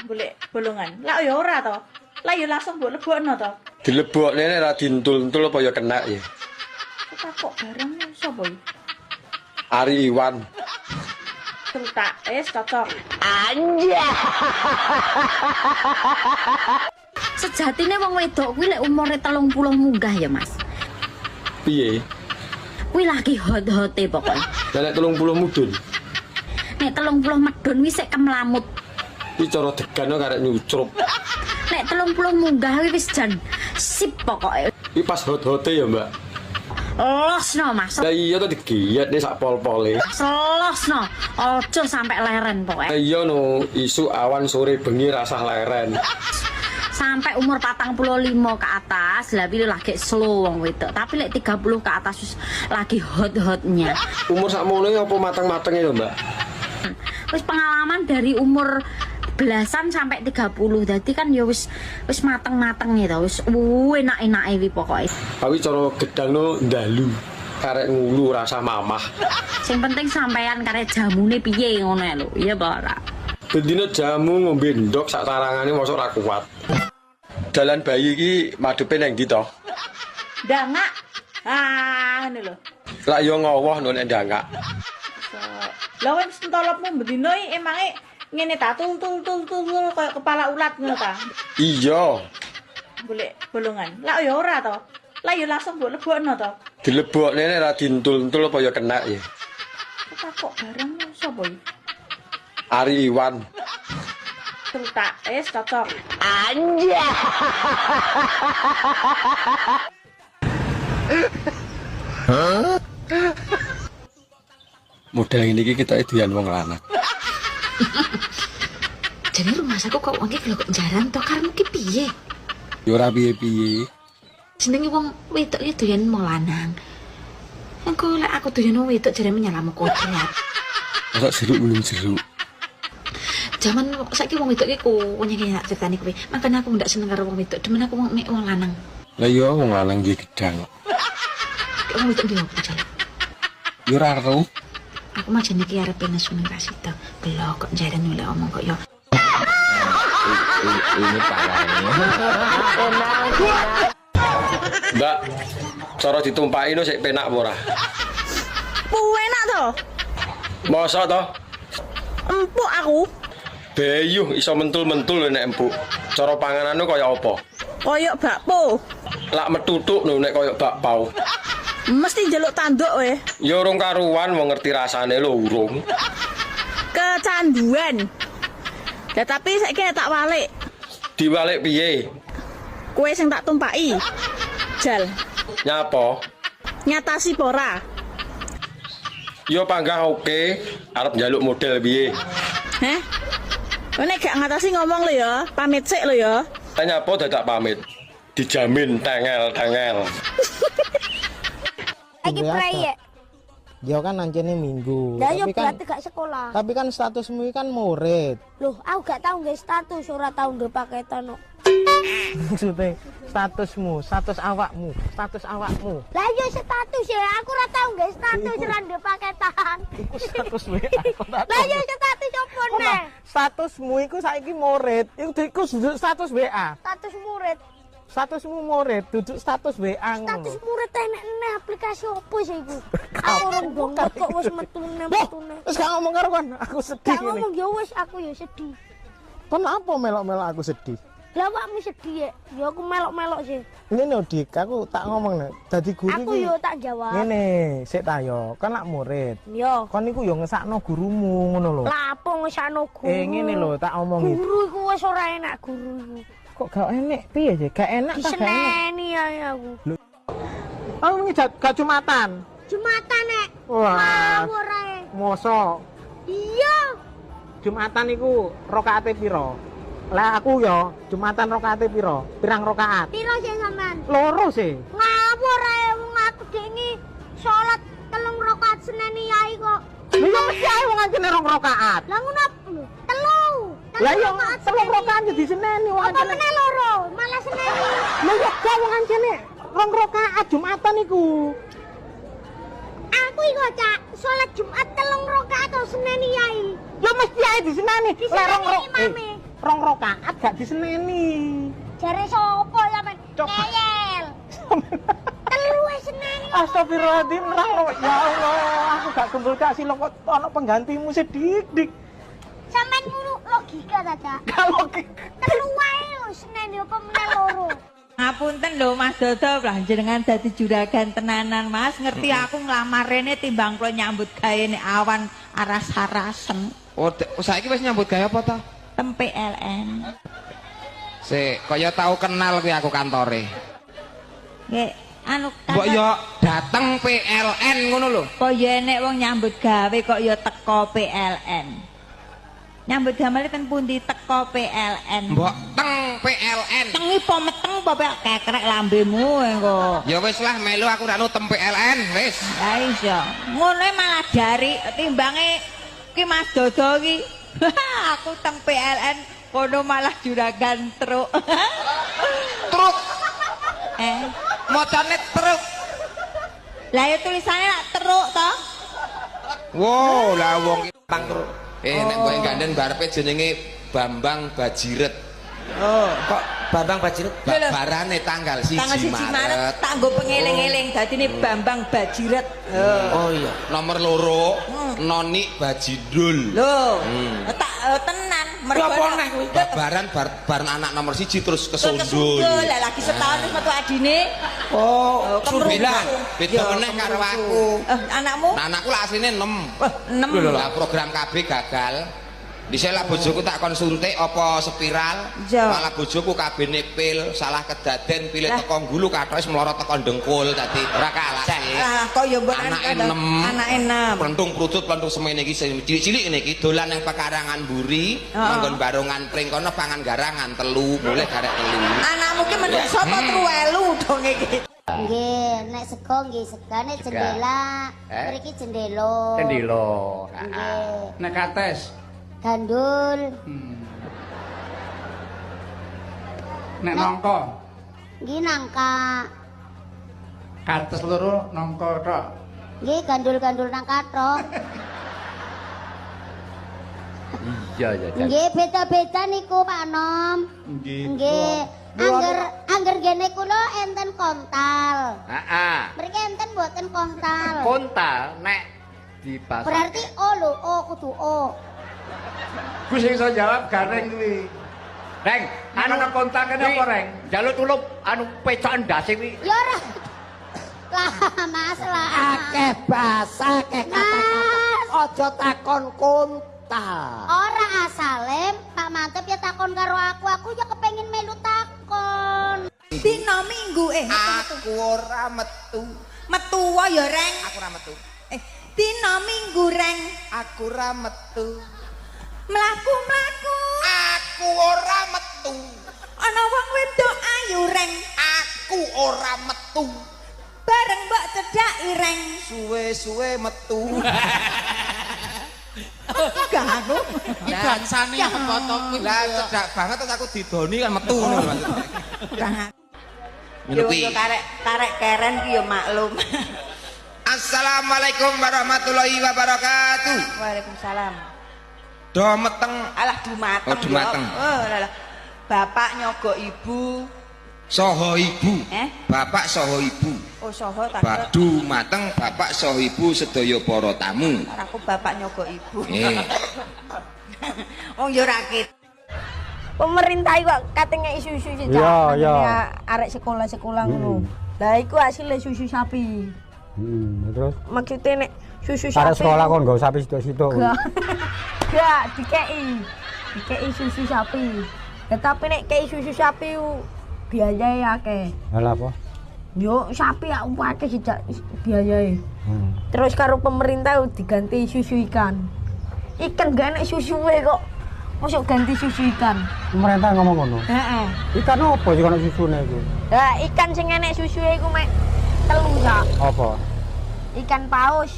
[SPEAKER 4] Golek bolongan. Lah ya ora to. Lah ya langsung mbok lebokno to.
[SPEAKER 2] Dilebokne nek ra dintul-entul apa ya kena ya.
[SPEAKER 4] Kok barang sapa iki?
[SPEAKER 2] Ari Iwan.
[SPEAKER 4] Tertak, cocok.
[SPEAKER 3] Sejatine wong wedok kuwi lek umure 30 munggah ya, Mas.
[SPEAKER 2] Piye?
[SPEAKER 3] Kuwi lagi hot-hote pokoke.
[SPEAKER 2] Lah nek 30 mudun.
[SPEAKER 3] Nek 30 medun wis sik kemlamut.
[SPEAKER 2] Iki cara degan kok arek nyucrup.
[SPEAKER 3] Nek 30 munggah wis jan sip pokoke.
[SPEAKER 2] Iki pas hot-hote ya, Mbak.
[SPEAKER 3] Losno Mas.
[SPEAKER 2] Lah iya to digiyet nek sak pol-pole.
[SPEAKER 3] Selosno. Aja sampai leren pokoke.
[SPEAKER 2] Iya no, isu awan sore bengi rasah leren.
[SPEAKER 3] Sampai umur 45 ke atas lah pilih lagi slow wong wedok. Tapi lek 30 ke atas wis lagi hot-hotnya.
[SPEAKER 2] Umur sakmono apa mateng-matenge lho, Mbak?
[SPEAKER 3] Wis pengalaman dari umur belasan sampai 30. Dadi kan ya wis mateng-mateng ya to. Wis enak-enake wi pokoke.
[SPEAKER 2] Tapi cara gedangno ndalu. Karek ngulu rasa mamah.
[SPEAKER 3] Sing penting sampean karek jamune piye ngono lho. Iya apa ora?
[SPEAKER 2] Bendina jamu ngombe ndok sak tarangane mosok ra kuat. Dalan bayi iki madepe nang ndi to?
[SPEAKER 4] Ndangak. Ah, ngene lho.
[SPEAKER 2] Lah yo ngowoh nek ndangak.
[SPEAKER 4] Lah wis entolopmu bendino iki emange ngene ta tul kayak kepala ulat ngono ta.
[SPEAKER 2] Iya.
[SPEAKER 4] Golek bolongan. Lah ya ora to. Lah ya langsung mbok lebokno to.
[SPEAKER 2] Dilebokne nek ra dintul-entul apa ya kena ya.
[SPEAKER 4] Kok barang sapa iki?
[SPEAKER 2] Ari Iwan.
[SPEAKER 4] Tertak, cocok.
[SPEAKER 2] Model ini kita doyan wong lanang.
[SPEAKER 6] Jadi rumah saku kok wong iki kok jaran to karepmu ki piye?
[SPEAKER 2] Ya ora piye-piye.
[SPEAKER 6] Jenenge wong wedok iki doyan mau lanang. Engko lek aku doyan wong wedok jarene nyalamu kodrat.
[SPEAKER 2] Masa jeruk belum jeruk.
[SPEAKER 6] Zaman saiki wong wedok iki kuwi nyek ceritani kowe. Makanya aku ndak seneng karo wong wedok, demen aku wong lanang.
[SPEAKER 2] Lah iya wong lanang iki gedang.
[SPEAKER 6] Wong wedok ndi opo jalan?
[SPEAKER 2] Ya ora ero.
[SPEAKER 6] Aku mah jenenge ki arep nesu ning Rasita. Belok kok jaran oleh omong kok yo.
[SPEAKER 5] Ini parah ini.
[SPEAKER 2] Mbak, cara ditumpaki no sik penak apa ora?
[SPEAKER 4] Enak to?
[SPEAKER 2] Masa to?
[SPEAKER 4] Empuk aku.
[SPEAKER 2] Beyuh iso mentul-mentul nek empuk. Cara panganane kaya apa?
[SPEAKER 4] Koyok bakpo.
[SPEAKER 2] Lak metutuk lho nek kaya bakpao.
[SPEAKER 4] Mesti njaluk tanduk we.
[SPEAKER 2] Ya urung karuan mau ngerti rasane lho urung.
[SPEAKER 4] Kecanduan. Ya tapi saiki tak walik.
[SPEAKER 2] Diwalik piye?
[SPEAKER 4] Kue sing tak tumpaki. Jal.
[SPEAKER 2] Nyapa?
[SPEAKER 4] Nyatasi pora.
[SPEAKER 2] Yo panggah oke, arep njaluk model piye?
[SPEAKER 4] Heh? Nek gak ngatasi ngomong lho ya, pamit sik lho ya.
[SPEAKER 2] Nyapa dadak pamit? Dijamin tengel-tengel.
[SPEAKER 21] Lagi pray ya.
[SPEAKER 1] Dia kan nancene minggu.
[SPEAKER 21] Lah yo
[SPEAKER 1] Tapi kan
[SPEAKER 21] berarti gak sekolah.
[SPEAKER 1] tapi kan statusmu iki kan murid.
[SPEAKER 21] Loh, aku gak tau nggak status, ora tau ndek paketan kok.
[SPEAKER 1] Maksudnya status awakmu.
[SPEAKER 21] Lah yo status ya, aku ora tau nggak status ora ndek paketan.
[SPEAKER 1] Iku status WA.
[SPEAKER 21] Lah yo status opo neh?
[SPEAKER 1] Statusmu iku saiki murid. Iku duduk status WA.
[SPEAKER 21] Status murid.
[SPEAKER 1] Statusmu murid, duduk status WA ngono.
[SPEAKER 21] Status murid enek aplikasi opo sih iku? Aku ora ndongkok kok wis metune.
[SPEAKER 1] Wis gak ngomong karo kan, aku sedih
[SPEAKER 21] Gak
[SPEAKER 1] ngene.
[SPEAKER 21] ngomong yo wis aku yo sedih.
[SPEAKER 1] Kon apa melok-melok aku sedih?
[SPEAKER 21] Lah awakmu sedih ya? Yo aku melok-melok sih.
[SPEAKER 1] Ngene lho Dik, aku tak ngomong nek dadi guru
[SPEAKER 21] Aku
[SPEAKER 1] iki.
[SPEAKER 21] yo tak jawab.
[SPEAKER 1] Ngene, sik ta yo, kan lak murid.
[SPEAKER 21] Yo.
[SPEAKER 1] Kon iku yo ngesakno gurumu ngono lho.
[SPEAKER 21] Lah apa ngesakno guru?
[SPEAKER 1] Ngene lho tak omongi.
[SPEAKER 21] Guru iku wis ora enak guru iku.
[SPEAKER 1] Kok gak enak piye sih? Gak enak ta gak enak?
[SPEAKER 21] Diseneni ae aku.
[SPEAKER 1] Oh wingi gak Jumatan.
[SPEAKER 21] Jumatan nek.
[SPEAKER 1] Wah.
[SPEAKER 21] Ngawur ae.
[SPEAKER 1] Mosok
[SPEAKER 21] Iya.
[SPEAKER 1] Jumatan iku rakaate piro? Lah aku yo Jumatan rakaate piro? Pirang rakaat?
[SPEAKER 21] Piro sih sampean?
[SPEAKER 1] Loro sih.
[SPEAKER 21] Ngawur ae wong aku dengi salat 3 rakaat seneni ae kok.
[SPEAKER 1] Lha yo mesti ae wong anjene 2 rakaat.
[SPEAKER 21] Lah ngono 3.
[SPEAKER 1] Lah yo 3 rakaat yo diseneni wong
[SPEAKER 21] Apa
[SPEAKER 1] anjene.
[SPEAKER 21] meneh loro? Malah seneni.
[SPEAKER 1] Lah yo gak wong anjene 2 rakaat Jumatan iku.
[SPEAKER 21] Aku iku cak salat Jumat 3 rakaat kok seneni ae.
[SPEAKER 1] Lah mesti ae diseneni.
[SPEAKER 21] Diseneni imame.
[SPEAKER 1] 2 rakaat gak diseneni.
[SPEAKER 21] Jare sapa sampean? Ngeyel. Telu wis seneni.
[SPEAKER 1] Astagfirullahaladzim, ya Allah, aku gak kumpul kasih lo kok ana penggantimu sedik-dik.
[SPEAKER 21] Sampeyan ngono logika ta, Cak?
[SPEAKER 1] Gak logika.
[SPEAKER 21] Telu wae lho seneni apa meneh loro.
[SPEAKER 22] Ngapunten lho Mas Dodo, lah jenengan dadi juragan tenanan Mas, ngerti aku nglamar rene timbang kula nyambut gawe nek awan aras-arasen.
[SPEAKER 23] Oh, saiki wis nyambut gawe apa ta?
[SPEAKER 22] Tempe LN.
[SPEAKER 23] Sik, kaya tau kenal kuwi aku kantore.
[SPEAKER 22] Nggih, anu
[SPEAKER 23] Mbok yo dateng PLN ngono lho.
[SPEAKER 22] Kok ya nek wong nyambut gawe kok ya teko PLN. Nyambut gawe ten pundi teko PLN.
[SPEAKER 23] Mbok teng PLN.
[SPEAKER 22] Tengi po meteng po kekrek lambemu engko.
[SPEAKER 23] Ya wis lah melu aku ranu tem PLN wis.
[SPEAKER 22] Ha iya. Ngono malah dari timbange ki Mas Dodo ki. Aku teng PLN kono malah juragan truk.
[SPEAKER 23] Truk. Mocone truk.
[SPEAKER 22] Lah ya tulisannya lak truk to.
[SPEAKER 23] Wow, lah wong iki tang truk. Nek mbok ganden barepe jenenge Bambang Bajiret.
[SPEAKER 22] Oh,
[SPEAKER 23] kok Bambang Bajiret? Barane tanggal 1 Maret.
[SPEAKER 22] Tak nggo pengeling-eling dadine Bambang Bajiret.
[SPEAKER 23] Oh iya, nomor 2 Noni Bajidul.
[SPEAKER 22] Lho, tak tenan mergo
[SPEAKER 23] babaran bar anak nomor 1 terus kesundul.
[SPEAKER 22] Lah lagi setahun terus metu adine.
[SPEAKER 23] Oh,
[SPEAKER 22] kemruh.
[SPEAKER 23] Beda meneh karo aku.
[SPEAKER 22] Anakmu?
[SPEAKER 23] Nah, anakku lah asline 6.
[SPEAKER 22] 6.
[SPEAKER 23] Lah program KB gagal. Dhisik lak bojoku tak kon suntik apa spiral, malah bojoku kabeh pil, salah kedaden pilih teko gulu kathok melorot teko dengkul dadi ora kalah sih.
[SPEAKER 22] Kok ya mbok
[SPEAKER 23] anake 6. Plentung prutut plentung semene iki cilik ngene iki dolan nang pekarangan mburi, manggon barongan pring kono pangan garangan telu, mulih garek telu.
[SPEAKER 22] Anakmu ki menungso apa truwelu dong iki?
[SPEAKER 21] Nggih, nek sego nggih segane jendela. Mriki jendela.
[SPEAKER 17] Jendela.
[SPEAKER 21] Nggih.
[SPEAKER 17] Nek kates
[SPEAKER 21] Gandul.
[SPEAKER 17] nek nangka
[SPEAKER 21] Nggih nangka.
[SPEAKER 17] kates loro nangka tok.
[SPEAKER 21] Nggih gandul-gandul nangka tok.
[SPEAKER 17] Iya ya.
[SPEAKER 21] Nggih beda-beda niku Pak Nom. Nggih. Angger gene kula enten kontal.
[SPEAKER 17] Heeh.
[SPEAKER 21] Mriki enten mboten kontal.
[SPEAKER 17] Kontal nek dipasang.
[SPEAKER 21] Berarti O lho, O kudu O.
[SPEAKER 17] Ku sing iso jawab gareng kuwi. Reng, ana kontak kene apa reng? Njaluk tulup anu pecokan ndase kuwi.
[SPEAKER 21] Ya ora. Lah Mas lah.
[SPEAKER 10] Akeh basa, akeh kata-kata. Aja takon kontal.
[SPEAKER 21] Ora asale Pak Mantep ya takon karo aku ya kepengin melu takon.
[SPEAKER 22] Dina Minggu
[SPEAKER 23] Aku ora metu.
[SPEAKER 22] Metu wae ya Reng.
[SPEAKER 23] Aku ora metu.
[SPEAKER 22] Dina Minggu Reng.
[SPEAKER 23] Aku ora metu.
[SPEAKER 22] Mlaku-mlaku.
[SPEAKER 23] Aku ora metu.
[SPEAKER 22] Ana wong wedok ayu Reng.
[SPEAKER 23] Aku ora metu.
[SPEAKER 22] Bareng mbok cedhaki Reng.
[SPEAKER 23] Suwe-suwe metu.
[SPEAKER 22] Gak aku.
[SPEAKER 23] Iki bangsane apa to kuwi? Lah cedak banget terus aku didoni kan metu ngono maksudnya.
[SPEAKER 22] Yo karek keren ki yo maklum.
[SPEAKER 23] Assalamualaikum warahmatullahi wabarakatuh.
[SPEAKER 22] Waalaikumsalam.
[SPEAKER 23] Do meteng.
[SPEAKER 22] Alah dumateng.
[SPEAKER 23] Oh dumateng.
[SPEAKER 22] Oh lah. Bapak nyogok ibu.
[SPEAKER 23] Soho ibu. Bapak soho ibu.
[SPEAKER 22] Oh soho tak.
[SPEAKER 23] Badu mateng bapak soho ibu sedaya para tamu.
[SPEAKER 22] Aku bapak nyogok ibu.
[SPEAKER 10] Oh
[SPEAKER 22] yo ra ket.
[SPEAKER 21] Pemerintah kok kate ngeki susu sejak arek sekolah-sekolah ngono. Lah iku hasil susu sapi.
[SPEAKER 12] Terus
[SPEAKER 21] Maksudnya nek susu sapi.
[SPEAKER 12] arek sekolah kon gak usah situ-situ.
[SPEAKER 21] Gak dikei susu sapi. Tetapi nek kei susu sapi biayae akeh.
[SPEAKER 12] Lah apa?
[SPEAKER 21] Yo sapi akeh sejak biayae. Terus karo pemerintah diganti susu ikan. Ikan gak enek susuwe kok. Masuk ganti susu ikan.
[SPEAKER 12] Pemerintah ngomong ngono.
[SPEAKER 21] Heeh.
[SPEAKER 12] Ikan apa sing ana susune iku?
[SPEAKER 21] Lah ikan sing enek susuwe iku mek telu sak.
[SPEAKER 12] Apa?
[SPEAKER 21] Ikan paus,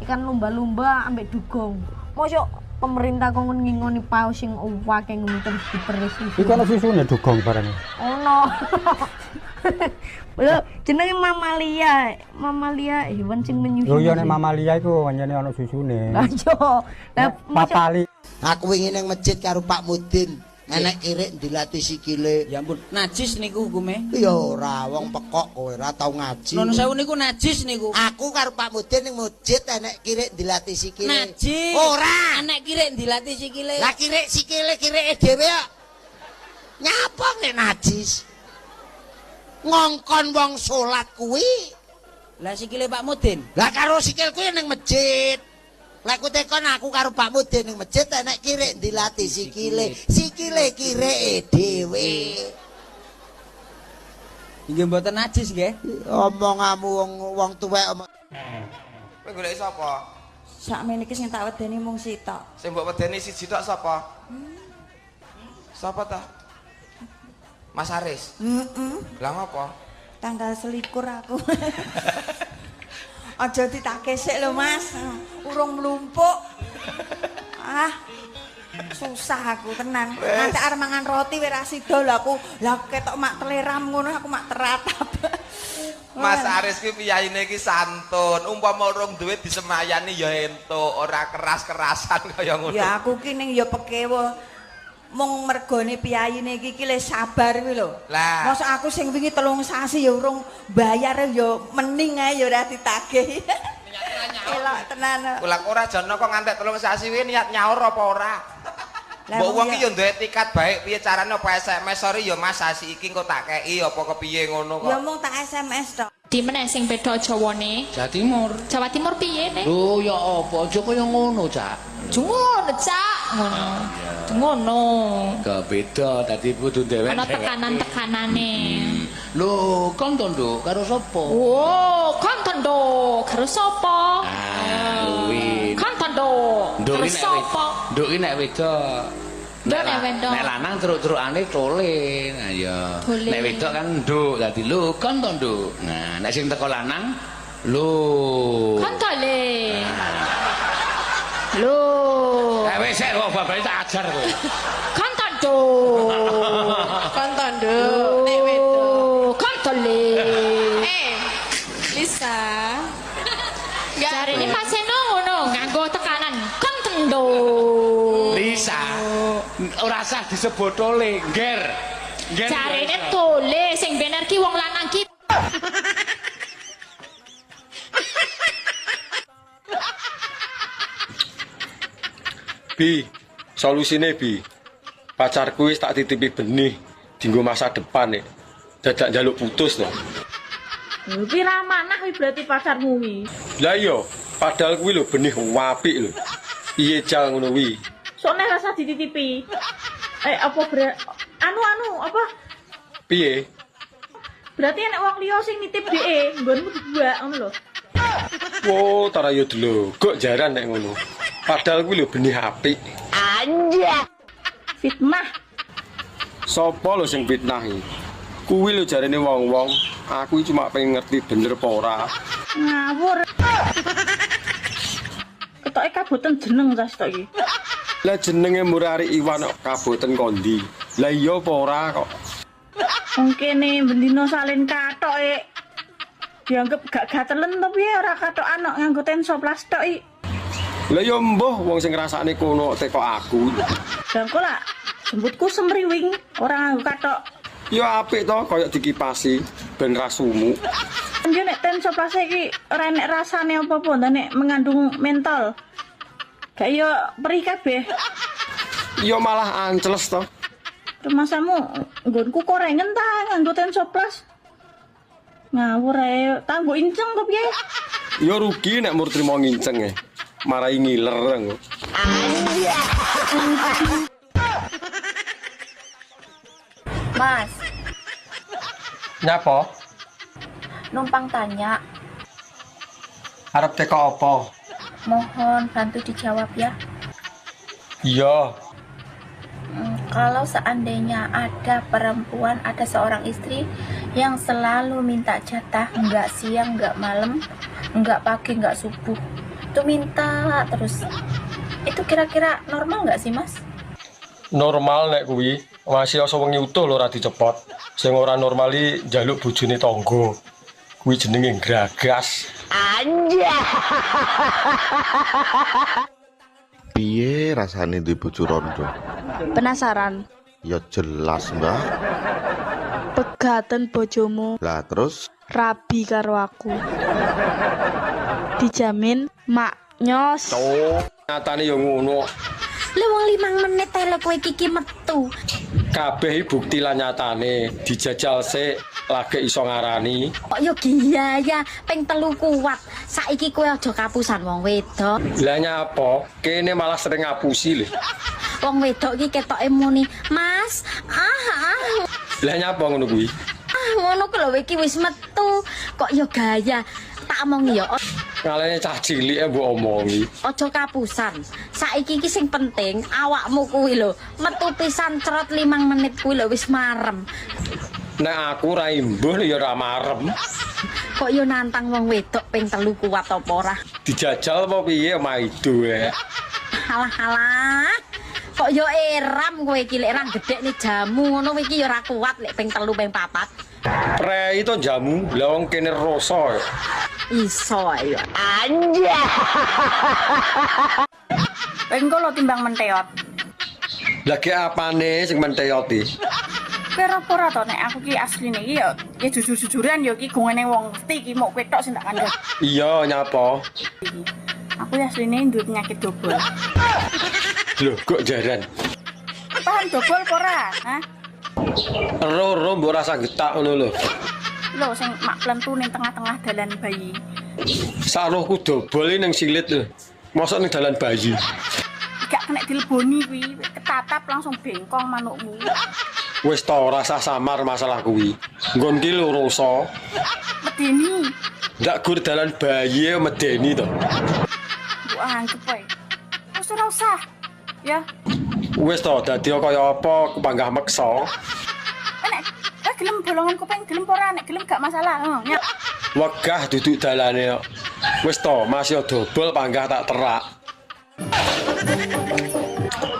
[SPEAKER 21] ikan lumba-lumba ambek dugong. Masuk pemerintah kok ngingoni paus sing akeh ngono terus diperes susu.
[SPEAKER 12] Iku ana susune dugong bareng.
[SPEAKER 21] Ono. Lho, jenenge mamalia hewan sing menyusui.
[SPEAKER 12] Lho ya nek mamalia iku pancene ana susune.
[SPEAKER 21] Lah yo. Lah
[SPEAKER 12] papali.
[SPEAKER 10] Aku wingi ning masjid karo Pak Mudin, enek irik dilatih sikile.
[SPEAKER 18] Ya ampun, najis niku hukume.
[SPEAKER 10] Ya ora, wong pekok kowe ora tau ngaji.
[SPEAKER 18] Nun sewu niku najis niku.
[SPEAKER 10] Aku karo Pak Mudin ning masjid enek kirik dilatih sikile.
[SPEAKER 18] Najis.
[SPEAKER 10] Ora,
[SPEAKER 18] enek kirik dilatih sikile.
[SPEAKER 10] Lah kirik sikile kirike dhewe kok. Nyapa nek najis? Ngongkon wong salat kuwi.
[SPEAKER 18] Lah sikile Pak Mudin.
[SPEAKER 10] Lah karo sikil kuwi ning masjid. Lah ku tekon aku karo Pak Mudin ning masjid enek kirik dilatih sikile. Sikile kirike dhewe.
[SPEAKER 18] Nggih mboten najis nggih.
[SPEAKER 10] Omonganmu wong tuwek omong.
[SPEAKER 23] Kowe golek sapa?
[SPEAKER 22] Sakmene iki sing tak wedeni mung sitok.
[SPEAKER 23] Sing mbok wedeni siji tok sapa? Sapa ta? Mas Aris. Lah ngopo?
[SPEAKER 22] Tanggal selikur aku. Aja ditake sik lho Mas. Urung mlumpuk. Susah aku tenan. Nanti arep mangan roti wis ra sida lho aku. Lah ketok mak teleram ngono aku mak teratap.
[SPEAKER 23] Mas Aris ki piyayine iki santun. Umpama urung duwe disemayani ya entuk, ora keras-kerasan kaya ngono.
[SPEAKER 22] Ya aku ki ning ya pekewo. Mung mergone piyayine iki le sabar kuwi lho.
[SPEAKER 23] Lah,
[SPEAKER 22] mosok aku sing wingi 3 sasi ya urung bayar ya mending ae ya ora ditagih. Elok tenan.
[SPEAKER 23] Ulang ora jana kok ngantek 3 sasi kuwi niat nyaur apa ora? Mbok wong iki ya duwe tiket baik piye carane apa SMS sorry ya Mas sasi iki engko tak kei apa kepiye ngono kok.
[SPEAKER 22] Ya mung tak SMS tok.
[SPEAKER 11] Di meneh sing beda Jawane?
[SPEAKER 17] Jawa Timur.
[SPEAKER 11] Jawa Timur piye nih?
[SPEAKER 17] Lho ya apa aja kaya ngono, Cak.
[SPEAKER 11] Ngono, Cak. Ngono. Ngono.
[SPEAKER 17] Gak beda dadi kudu dewek.
[SPEAKER 11] Ana tekanan-tekanane.
[SPEAKER 17] Lho, kon to, Nduk, karo sapa?
[SPEAKER 11] Oh, konten do. Karo sapa?
[SPEAKER 17] Luwih.
[SPEAKER 11] Konten do.
[SPEAKER 17] Nduk
[SPEAKER 11] Karo
[SPEAKER 17] iki nek
[SPEAKER 11] sapa?
[SPEAKER 17] Nduk iki nek wedok.
[SPEAKER 11] Nduk nek wedok.
[SPEAKER 17] Nek lanang truk-trukane tole. Nah ya.
[SPEAKER 11] Tole.
[SPEAKER 17] Nek wedok kan nduk dadi lho kon to, Nduk. Nah, nek sing teko lanang lho.
[SPEAKER 11] Kontole. Lho.
[SPEAKER 17] Wis sik kok babane tak ajar kowe.
[SPEAKER 11] Konten do.
[SPEAKER 21] Konton Nduk, nek wedok.
[SPEAKER 11] Kontole.
[SPEAKER 21] Lisa.
[SPEAKER 11] Jarine Mas Seno ngono, nganggo tekanan konten do.
[SPEAKER 17] Lisa. Ora usah disebut tole, ngger.
[SPEAKER 11] Jarine tole sing bener ki wong lanang ki.
[SPEAKER 2] Bi, solusine Bi. Pacarku wis tak titipi benih dienggo masa depan nek. Dadak njaluk putus to.
[SPEAKER 4] Lho ki ra manah kuwi berarti pacarmu kuwi.
[SPEAKER 2] Lah iya, padahal kuwi lho benih apik lho. Piye jal ngono kuwi?
[SPEAKER 4] Sok nek rasa dititipi. Apa anu apa?
[SPEAKER 2] Piye?
[SPEAKER 4] Berarti enek wong liya sing nitip dheke, nggonmu dibuak ngono lho.
[SPEAKER 2] Wo, tara yo delo. Kok jaran nek ngono. Padahal kuwi lho benih apik.
[SPEAKER 4] Anjir. Fitnah.
[SPEAKER 2] Sopo lho sing fitnah iki? Kuwi lho jarene wong-wong, aku cuma pengen ngerti bener apa ora.
[SPEAKER 4] Ngawur. Ketoke kaboten jeneng tas tok iki.
[SPEAKER 2] Lah jenenge Murari Iwan kok kaboten kondi. Lah iya apa ora kok.
[SPEAKER 4] Wong kene bendina salin katoke. Dianggep gak gatelen to piye ora katokan kok nganggo tenso plastik iki.
[SPEAKER 2] Lah ya mbuh wong sing ngrasakne kono teko aku.
[SPEAKER 4] Dan kok lah jembutku semriwing ora nganggo katok.
[SPEAKER 2] Ya apik to kaya dikipasi ben ra sumuk.
[SPEAKER 4] Nggih nek tenso plastik iki ora enek rasane apa-apa nek mengandung mentol. Gak yo perih kabeh.
[SPEAKER 2] Ya malah ancles to.
[SPEAKER 4] Masamu nggonku korengen ta nganggo tenso plas. Ngawur ae, tanggo inceng kok piye?
[SPEAKER 2] Ya rugi nek mur trimo nginceng e. Marai ngiler engko.
[SPEAKER 21] Mas,
[SPEAKER 2] Nyapa?
[SPEAKER 21] numpang tanya.
[SPEAKER 2] Arep teko apa?
[SPEAKER 21] Mohon bantu dijawab ya.
[SPEAKER 2] Iya.
[SPEAKER 21] Kalau seandainya ada perempuan, ada seorang istri yang selalu minta jatah, nggak siang, nggak malam, nggak pagi, nggak subuh, itu minta terus. Itu kira-kira normal nggak sih, Mas?
[SPEAKER 2] Normal nek kuwi, masih asa wengi utuh lho ora dicepot. Sing ora normali njaluk bojone tangga. Kuwi jenenge gragas.
[SPEAKER 21] Anjay.
[SPEAKER 7] Piye rasane duwe bojo rondo?
[SPEAKER 21] Penasaran?
[SPEAKER 7] Ya jelas, Mbak.
[SPEAKER 21] Pegaten bojomu
[SPEAKER 7] Lah terus
[SPEAKER 21] rabi karo aku. Dijamin mak nyos.
[SPEAKER 2] Nyatane ya ngono.
[SPEAKER 21] Lah wong 5 menit tele kowe iki metu.
[SPEAKER 2] Kabeh bukti lan nyatane dijajal sik lagi iso ngarani.
[SPEAKER 21] Kok yo ya ping 3 kuat. Saiki kowe aja kapusan wong wedok.
[SPEAKER 2] Lah nyapa? Kene malah sering ngapusi lho.
[SPEAKER 21] Wong wedok iki ketoke muni, "Mas,
[SPEAKER 2] Lah nyapa ngono kuwi?
[SPEAKER 21] ngono ku lho iki wis metu." Kok yo gaya. Tak omongi yo.
[SPEAKER 2] Ngalane cah cilike mbok omongi.
[SPEAKER 21] Aja kapusan. Saiki iki sing penting awakmu kuwi lho. Metu pisan cerot 5 menit kuwi lho wis marem.
[SPEAKER 2] Nek aku ra imbuh ya ora marem.
[SPEAKER 21] Kok yo nantang wong wedok ping 3 kuat apa ora?
[SPEAKER 2] Dijajal apa piye maido e.
[SPEAKER 21] Halah. Kok yo eram kowe iki lek ra gedhekne jamu ngono iki yo ora kuat lek ping 3 ping 4.
[SPEAKER 2] Prei to jamu, lah wong kene rasa.
[SPEAKER 21] Iso ayo. Anjay.
[SPEAKER 4] Engko lo timbang menteot.
[SPEAKER 2] Lagi apane sing menteyoti?
[SPEAKER 4] Kira ora to nek aku ki asline iki ya jujur-jujuran ya iki gongene wong mesti iki mok ketok sing tak kandhani.
[SPEAKER 2] Iya, nyapa?
[SPEAKER 4] Aku asline duwe penyakit dobol.
[SPEAKER 2] Lho, kok jaran?
[SPEAKER 4] Paham dobol apa ora? Hah?
[SPEAKER 2] Ero mbok rasa getak ngono lho.
[SPEAKER 21] lho sing mak plentu ning tengah-tengah dalan bayi.
[SPEAKER 2] Sarohku dobol ning silit lho. Mosok ning dalan bayi.
[SPEAKER 21] Gak kena dileboni kuwi, ketatap langsung bengkong manukmu.
[SPEAKER 2] Wis to ora usah samar masalah kuwi. Nggon ki lho rasa.
[SPEAKER 21] Medeni.
[SPEAKER 2] Ndak gur dalan bayi medeni to.
[SPEAKER 21] Mbok anggap wae. Wis ora usah. Ya.
[SPEAKER 2] Wis to dadi kaya apa kepanggah meksa.
[SPEAKER 21] Nek gelem bolongan kuping gelem ora nek gelem gak masalah. Nyak.
[SPEAKER 2] Wegah duduk dalane kok. Wis to masih dobol panggah tak terak.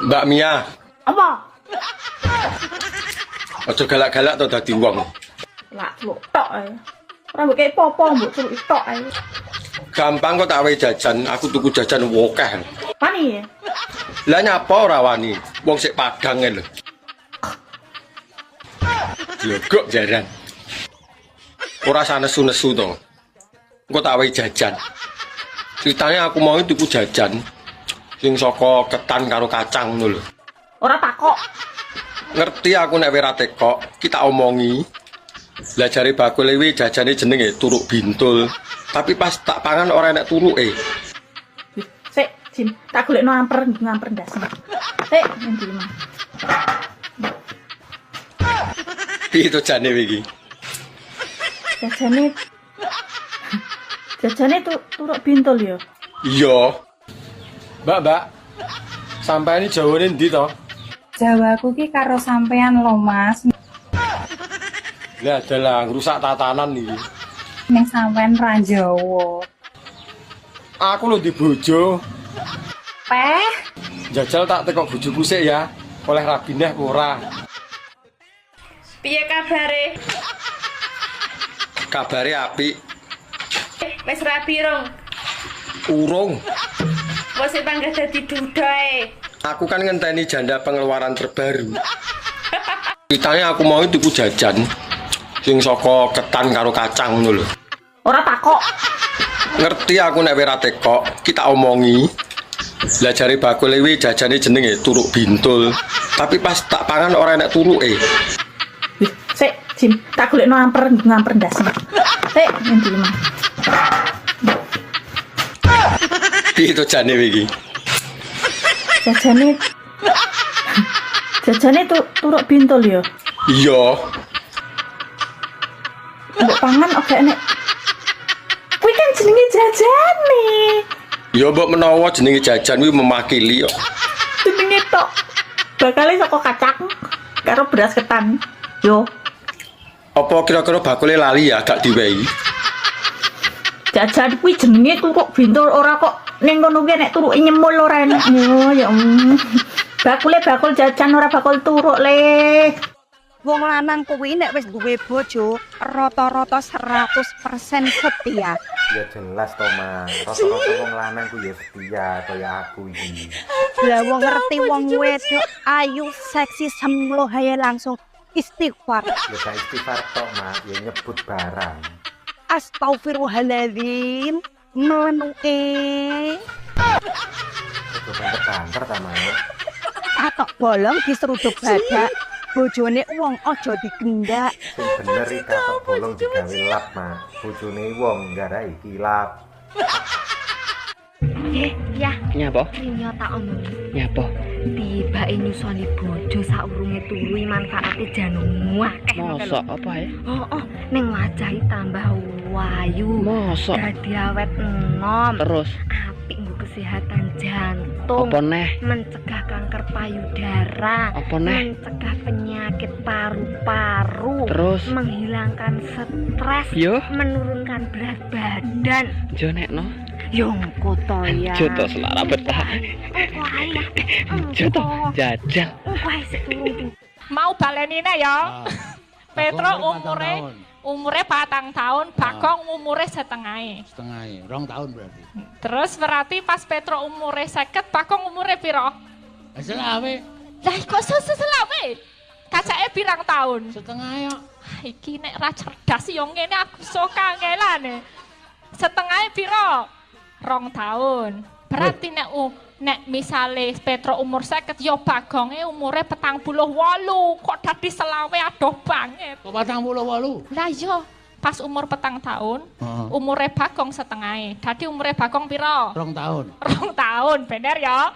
[SPEAKER 2] Mbak Mia.
[SPEAKER 21] Apa?
[SPEAKER 2] Aja galak-galak to dadi wong.
[SPEAKER 21] Lak celuk tok ae. Ora mbok kei popo mbok celuk tok ae.
[SPEAKER 2] Gampang kok tak wae jajan, aku tuku jajan wokeh.
[SPEAKER 21] Wani ya?
[SPEAKER 2] Lah nyapa ora wani? Wong sik Padang lho. Jogok jaran. Ora sanesu-nesu to. Engko tak wae jajan. Ceritanya aku mau tuku jajan sing saka ketan karo kacang ngono lho.
[SPEAKER 21] Ora takok.
[SPEAKER 2] Ngerti aku nek ora tekok, kita omongi. Lah jare bakule kuwi jajane jenenge turuk bintul. Tapi pas tak pangan ora enek turuke.
[SPEAKER 21] Sik, Jim, tak golekno amper ndas. Sik, endi mah.
[SPEAKER 2] Piye to jane iki?
[SPEAKER 21] Jajane turuk bintul ya.
[SPEAKER 2] Iya. Mbak. Sampai ini Jawane ndi to?
[SPEAKER 21] Jawaku ki karo sampean lho, Mas.
[SPEAKER 2] Lah dalah ngrusak tatanan iki.
[SPEAKER 21] Ning sampean ra Jawa.
[SPEAKER 2] Aku lho di bojo.
[SPEAKER 21] Peh,
[SPEAKER 2] Jajal tak tekok bojoku sik ya. Oleh rabineh ora.
[SPEAKER 21] piye kabare?
[SPEAKER 2] Kabare apik.
[SPEAKER 21] Wis rapi rong.
[SPEAKER 2] Urung.
[SPEAKER 21] Wis panggah dadi dudae.
[SPEAKER 2] Aku kan ngenteni janda pengeluaran terbaru. Ceritanya aku mau tuku jajan sing saka ketan karo kacang ngono lho.
[SPEAKER 21] Ora takok.
[SPEAKER 2] Ngerti aku nek ora tekok, kita omongi. Lah jare bakule kuwi jajane jenenge turuk bintul. Tapi pas tak pangan ora enek turuke.
[SPEAKER 21] Sik, Jim, tak golekno amper ndas. Sik, endi mah.
[SPEAKER 2] Piye to jane iki?
[SPEAKER 21] Jajane turuk bintul ya.
[SPEAKER 2] Iya.
[SPEAKER 21] Mbok pangan oke enek. Kuwi kan jenenge jajane.
[SPEAKER 2] Ya mbok menawa jenenge jajan kuwi memakili kok.
[SPEAKER 21] Jenenge tok. Bakale saka kacang karo beras ketan. Yo.
[SPEAKER 2] Apa kira-kira bakule lali ya gak diwehi?
[SPEAKER 21] Jajan kuwi jenenge turuk bintul ora kok ning kono kuwi nek turuke nyemul ora enak. Yo ya. Bakule bakul jajan ora bakul turuk le.
[SPEAKER 9] Wong lanang kuwi nek wis duwe bojo rata-rata 100% setia.
[SPEAKER 13] Ya jelas to, Mas. Rata-rata wong lanang ku ya setia kaya aku iki.
[SPEAKER 9] Lah wong ngerti wong wedok ayu seksi semlo haye langsung istighfar.
[SPEAKER 13] Ya gak istighfar tok, Mas, ya nyebut barang.
[SPEAKER 9] Astagfirullahaladzim. Menuke.
[SPEAKER 13] Ojo banter-banter ta, Mas.
[SPEAKER 9] Atok bolong diseruduk badak. Bojone wong aja digendak.
[SPEAKER 13] Sing bener iki katok bolong digawe lap, Mas. Bojone wong nggarai kilap.
[SPEAKER 14] Ya.
[SPEAKER 19] Nyapa?
[SPEAKER 14] Iya tak omong.
[SPEAKER 19] Nyapa?
[SPEAKER 14] Tibake nyusoni bojo saurunge turu manfaate janemu akeh.
[SPEAKER 19] Mosok apa ya?
[SPEAKER 14] Oh, ning wajahe tambah wayu.
[SPEAKER 19] Mosok.
[SPEAKER 14] Dadi awet enom.
[SPEAKER 19] Terus
[SPEAKER 14] apik nggo kesehatan jantung.
[SPEAKER 19] Apa neh?
[SPEAKER 14] Mencegah kanker payudara.
[SPEAKER 19] Apa neh?
[SPEAKER 14] Mencegah penyakit paru-paru.
[SPEAKER 19] Terus?
[SPEAKER 14] Menghilangkan stres.
[SPEAKER 19] Yo.
[SPEAKER 14] Menurunkan berat badan.
[SPEAKER 19] Jonekno.
[SPEAKER 14] Yo engko to ya.
[SPEAKER 19] Joto selara betah.
[SPEAKER 14] Engko ae.
[SPEAKER 19] Joto jajal.
[SPEAKER 14] Engko ae seturung.
[SPEAKER 11] Mau balenine ya. Petro umure 4 tahun, Bagong umure setengahe.
[SPEAKER 17] Setengahe, 2 tahun berarti.
[SPEAKER 11] Terus berarti pas Petro umure 50, Bagong umure piro?
[SPEAKER 17] Selawe.
[SPEAKER 11] Lah kok selawe? Kacake pirang tahun?
[SPEAKER 17] Setengah ya.
[SPEAKER 11] Iki nek ra cerdas yo ngene aku sok kangelane. Setengah piro? 2 tahun. Berarti nek misale Petro umur 50 yo Bagonge umure 48. Kok dadi selawe adoh banget.
[SPEAKER 17] Kok 48?
[SPEAKER 11] Lah yo pas umur 4 tahun, umure Bagong setengah. Dadi umure Bagong piro?
[SPEAKER 17] 2 tahun.
[SPEAKER 11] 2 tahun, bener ya?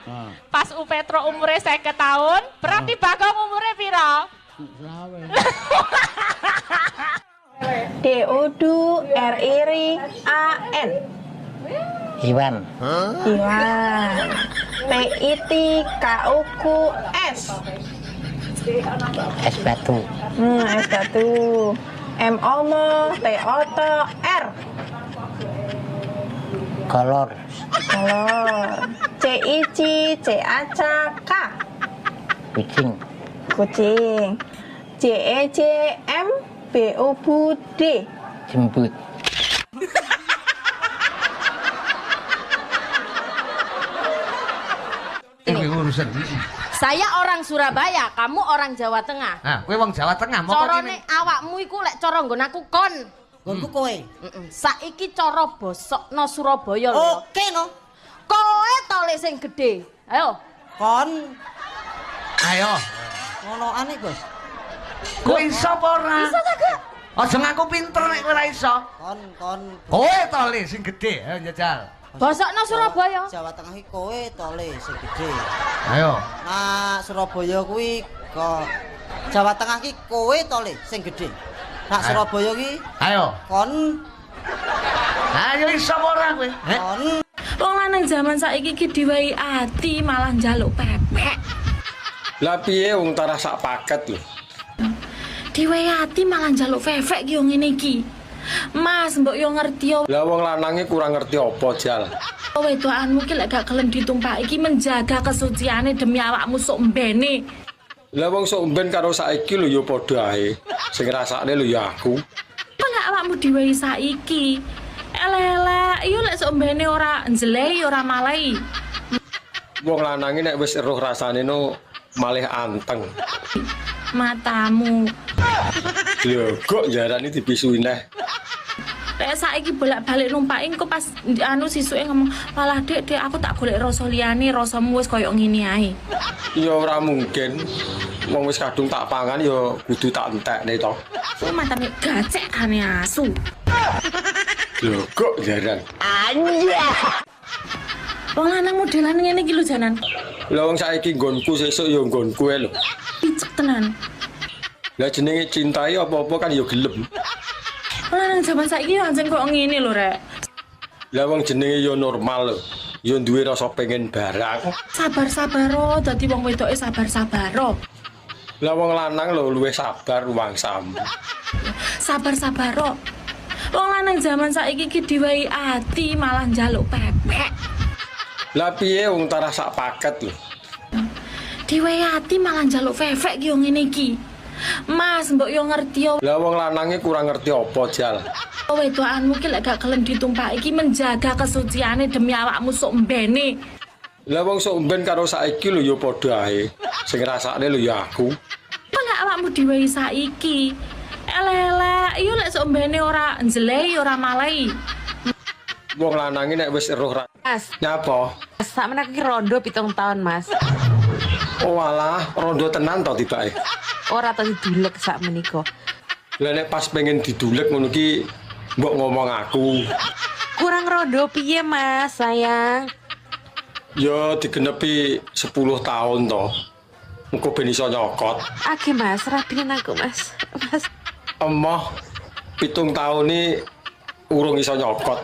[SPEAKER 11] Pas Petro umure 50 tahun, berarti Bagong umure piro?
[SPEAKER 22] DUDRIAN.
[SPEAKER 15] Iwan.
[SPEAKER 22] Iwan. PITKUQS.
[SPEAKER 15] Es batu.
[SPEAKER 22] Es batu. MOMO TOTR.
[SPEAKER 15] Kolor.
[SPEAKER 22] Kolor. CIC CACK.
[SPEAKER 15] Kucing.
[SPEAKER 22] Kucing. JEJM BUD.
[SPEAKER 15] Jemput.
[SPEAKER 17] Ini urusan.
[SPEAKER 16] Saya orang Surabaya, kamu orang Jawa Tengah.
[SPEAKER 17] Nah, kowe wong Jawa Tengah, moko
[SPEAKER 16] Corone awakmu iku lek cara nggon aku kon.
[SPEAKER 10] Nggonku kowe.
[SPEAKER 16] Saiki cara bosokno Surabaya lho.
[SPEAKER 10] Oke no.
[SPEAKER 16] Kowe to le sing gedhe. Ayo.
[SPEAKER 10] Kon.
[SPEAKER 17] Ayo.
[SPEAKER 10] Ngonoan iki, Bos.
[SPEAKER 17] Kowe iso apa ora?
[SPEAKER 16] Iso ta, Kak?
[SPEAKER 17] Aja ngaku pinter nek kowe ora iso.
[SPEAKER 10] Kon.
[SPEAKER 17] Kowe to le sing gedhe, ayo njajal.
[SPEAKER 16] Bosokno Surabaya.
[SPEAKER 10] Jawa Tengah iki kowe to le sing gedhe.
[SPEAKER 17] Ayo.
[SPEAKER 10] Nah, Surabaya kuwi kok Jawa Tengah iki kowe to le sing gedhe. Nah, Surabaya iki
[SPEAKER 17] ayo.
[SPEAKER 10] Kon.
[SPEAKER 17] Ayo iso apa ora kowe?
[SPEAKER 10] Kon.
[SPEAKER 4] Wong lanang zaman saiki iki diwehi ati malah njaluk pepek.
[SPEAKER 2] Lah piye wong tarah sak paket lho.
[SPEAKER 4] Diwehi ati malah njaluk fefek ki yo ngene iki. Mas, mbok yo ngerti yo.
[SPEAKER 2] Lah wong lanange kurang ngerti apa, Jal.
[SPEAKER 4] Wedokanmu ki lek gak gelem ditumpaki iki menjaga kesuciane demi awakmu sok mbene.
[SPEAKER 2] Lah wong sok mben karo saiki lho ya padha ae. Sing ngrasakne lho ya aku.
[SPEAKER 4] Apa lek awakmu diwehi saiki? Elek-elek, yo lek sok mbene ora njlehi ora malehi.
[SPEAKER 2] Wong lanange nek wis eruh rasane no malih anteng.
[SPEAKER 4] Matamu.
[SPEAKER 2] Lho, kok jarane dibisui neh.
[SPEAKER 4] Lek saiki bolak-balik numpaki engko pas anu sisuke ngomong, "Malah Dek, aku tak golek rasa liyane, rasamu wis koyo ngene ae."
[SPEAKER 2] Ya ora mungkin. Wong wis kadung tak pangan ya kudu tak entekne to.
[SPEAKER 4] Kuwi matane gacek kane asu.
[SPEAKER 2] Lho, kok jaran.
[SPEAKER 4] Anjir. Wong lanang modelan ngene iki lho janan.
[SPEAKER 2] Lah wong saiki nggonku sesuk ya nggonku ae lho.
[SPEAKER 4] Picek tenan.
[SPEAKER 2] Lah jenenge cintai apa-apa kan ya gelem.
[SPEAKER 4] Lanang zaman saiki anjen kok ngene lho, Rek.
[SPEAKER 2] Lah wong jenenge ya normal lho. Ya duwe rasa pengen barang.
[SPEAKER 4] Sabar-sabaro, dadi wong wedoke sabar-sabaro.
[SPEAKER 2] Lah wong lanang lho luwih sabar wangsam.
[SPEAKER 4] Sabar-sabaro. Wong lanang zaman saiki iki diwehi ati malah njaluk pepek.
[SPEAKER 2] Lah piye wong tarah sak paket lho.
[SPEAKER 4] Diwehi ati malah njaluk fefek ki yo ngene iki. Mas, mbok yo ngerti yo.
[SPEAKER 2] Lah wong lanange kurang ngerti apa, Jal.
[SPEAKER 4] Wedokanmu ki lek gak gelem ditumpaki iki menjaga kesuciane demi awakmu sok mbene.
[SPEAKER 2] Lah wong sok mben karo saiki lho ya padha ae. Sing ngrasakne lho ya aku.
[SPEAKER 4] Apa lek awakmu diwehi saiki? Elek-elek, yo lek sok mbene ora njlehi ora malehi.
[SPEAKER 2] Wong lanange nek wis eruh
[SPEAKER 20] Mas.
[SPEAKER 2] Nyapa?
[SPEAKER 20] Sakmene iki rondo 7 tahun, Mas.
[SPEAKER 2] Oh alah, rondo tenan to tibake.
[SPEAKER 20] Ora tau didulek sak menika.
[SPEAKER 2] Lah nek pas pengen didulek ngono ki mbok ngomong aku.
[SPEAKER 20] Kurang rondo piye, Mas, sayang?
[SPEAKER 2] Ya digenepi 10 tahun to. Engko ben iso nyokot.
[SPEAKER 20] Age, Mas, rapinen aku, Mas. Mas.
[SPEAKER 2] Emoh 7 tahun ni urung iso nyokot.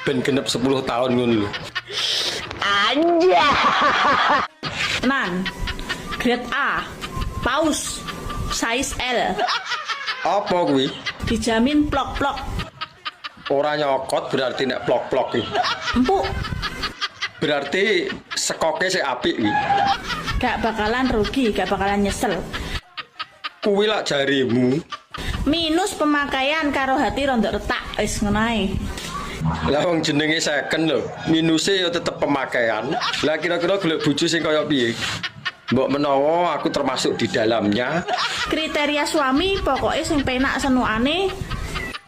[SPEAKER 2] Ben genep 10 tahun ngono lho.
[SPEAKER 20] Anjir.
[SPEAKER 4] Nan. Grade A. Paus. Size L.
[SPEAKER 2] Apa kuwi?
[SPEAKER 4] Dijamin plok-plok.
[SPEAKER 2] Ora nyokot berarti nek plok-plok iki.
[SPEAKER 4] Empuk.
[SPEAKER 2] Berarti sekoke sik apik iki.
[SPEAKER 4] Gak bakalan rugi, gak bakalan nyesel.
[SPEAKER 2] Kuwi lak jarimu.
[SPEAKER 4] Minus pemakaian karo hati rondok retak wis ngono ae.
[SPEAKER 2] Lah wong jenenge second lho, minuse ya tetep pemakaian. Lah kira-kira golek bojo sing kaya piye? Mbok menawa aku termasuk di dalamnya.
[SPEAKER 4] Kriteria suami pokoknya sing penak senukane.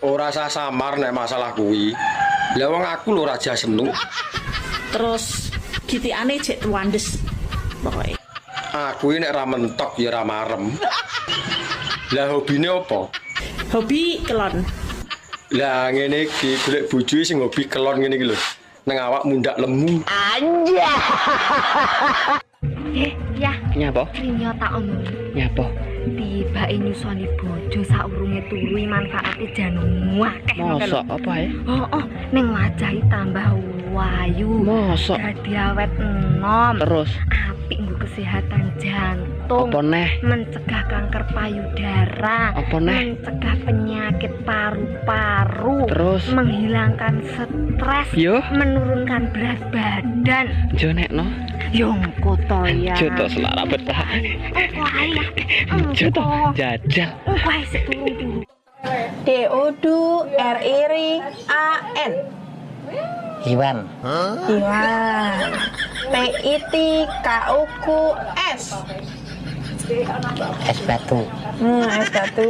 [SPEAKER 2] Ora usah samar nek masalah kuwi. Lah wong aku lho raja senuk.
[SPEAKER 4] Terus gitikane jek tuandes. Pokoke.
[SPEAKER 2] Aku ini nek ra mentok ya ra marem. Lah hobine apa?
[SPEAKER 4] Hobi kelon.
[SPEAKER 2] Lah ngene iki golek bojo sing hobi kelon ngene iki lho. Nang awak mundak lemu.
[SPEAKER 14] Anja. Ya.
[SPEAKER 19] Nyapa?
[SPEAKER 14] Rinyo tak omong.
[SPEAKER 19] Nyapa?
[SPEAKER 14] Tibake nyusoni bojo saurunge turu manfaate jan akeh.
[SPEAKER 19] Mosok apa ya?
[SPEAKER 14] Oh, ning wajahe tambah wayu.
[SPEAKER 19] Mosok.
[SPEAKER 14] Dadi awet enom.
[SPEAKER 19] Terus
[SPEAKER 14] apik nggo kesehatan jantung.
[SPEAKER 19] apa neh?
[SPEAKER 14] Mencegah kanker payudara.
[SPEAKER 19] Apa neh?
[SPEAKER 14] Mencegah penyakit paru-paru.
[SPEAKER 19] Terus
[SPEAKER 14] menghilangkan stres.
[SPEAKER 19] Yo.
[SPEAKER 14] Menurunkan berat badan.
[SPEAKER 19] Jo nekno.
[SPEAKER 14] Yo engko to ya.
[SPEAKER 19] Jo to selara betah.
[SPEAKER 14] Engko ae.
[SPEAKER 19] Jo to jajal.
[SPEAKER 14] Engko ae sik turu-turu.
[SPEAKER 20] DODRIAN
[SPEAKER 15] Iwan.
[SPEAKER 20] Iwan. PITKUQS
[SPEAKER 15] Es batu.
[SPEAKER 20] Es batu.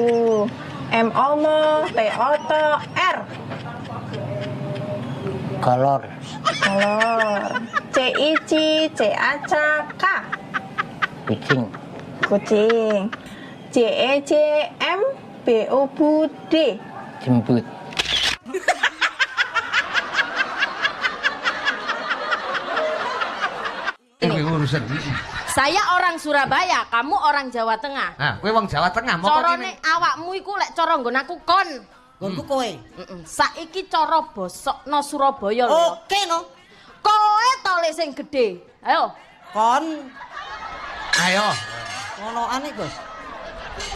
[SPEAKER 20] MOMO TOTR
[SPEAKER 15] Kolor.
[SPEAKER 20] Kolor. CIC CACK
[SPEAKER 15] Kucing.
[SPEAKER 20] Kucing. JEJM BOBUD
[SPEAKER 15] Jembut.
[SPEAKER 16] Saya orang Surabaya, kamu orang Jawa Tengah.
[SPEAKER 10] Nah, kowe wong Jawa Tengah, mau
[SPEAKER 16] Corone awakmu iku lek cara nggon aku kon.
[SPEAKER 10] Nggonku kowe.
[SPEAKER 16] Saiki cara bosokno Surabaya lho.
[SPEAKER 10] Oke no.
[SPEAKER 16] Kowe to le sing gedhe. Ayo.
[SPEAKER 10] Kon. Ayo. Ngonoane, Gus.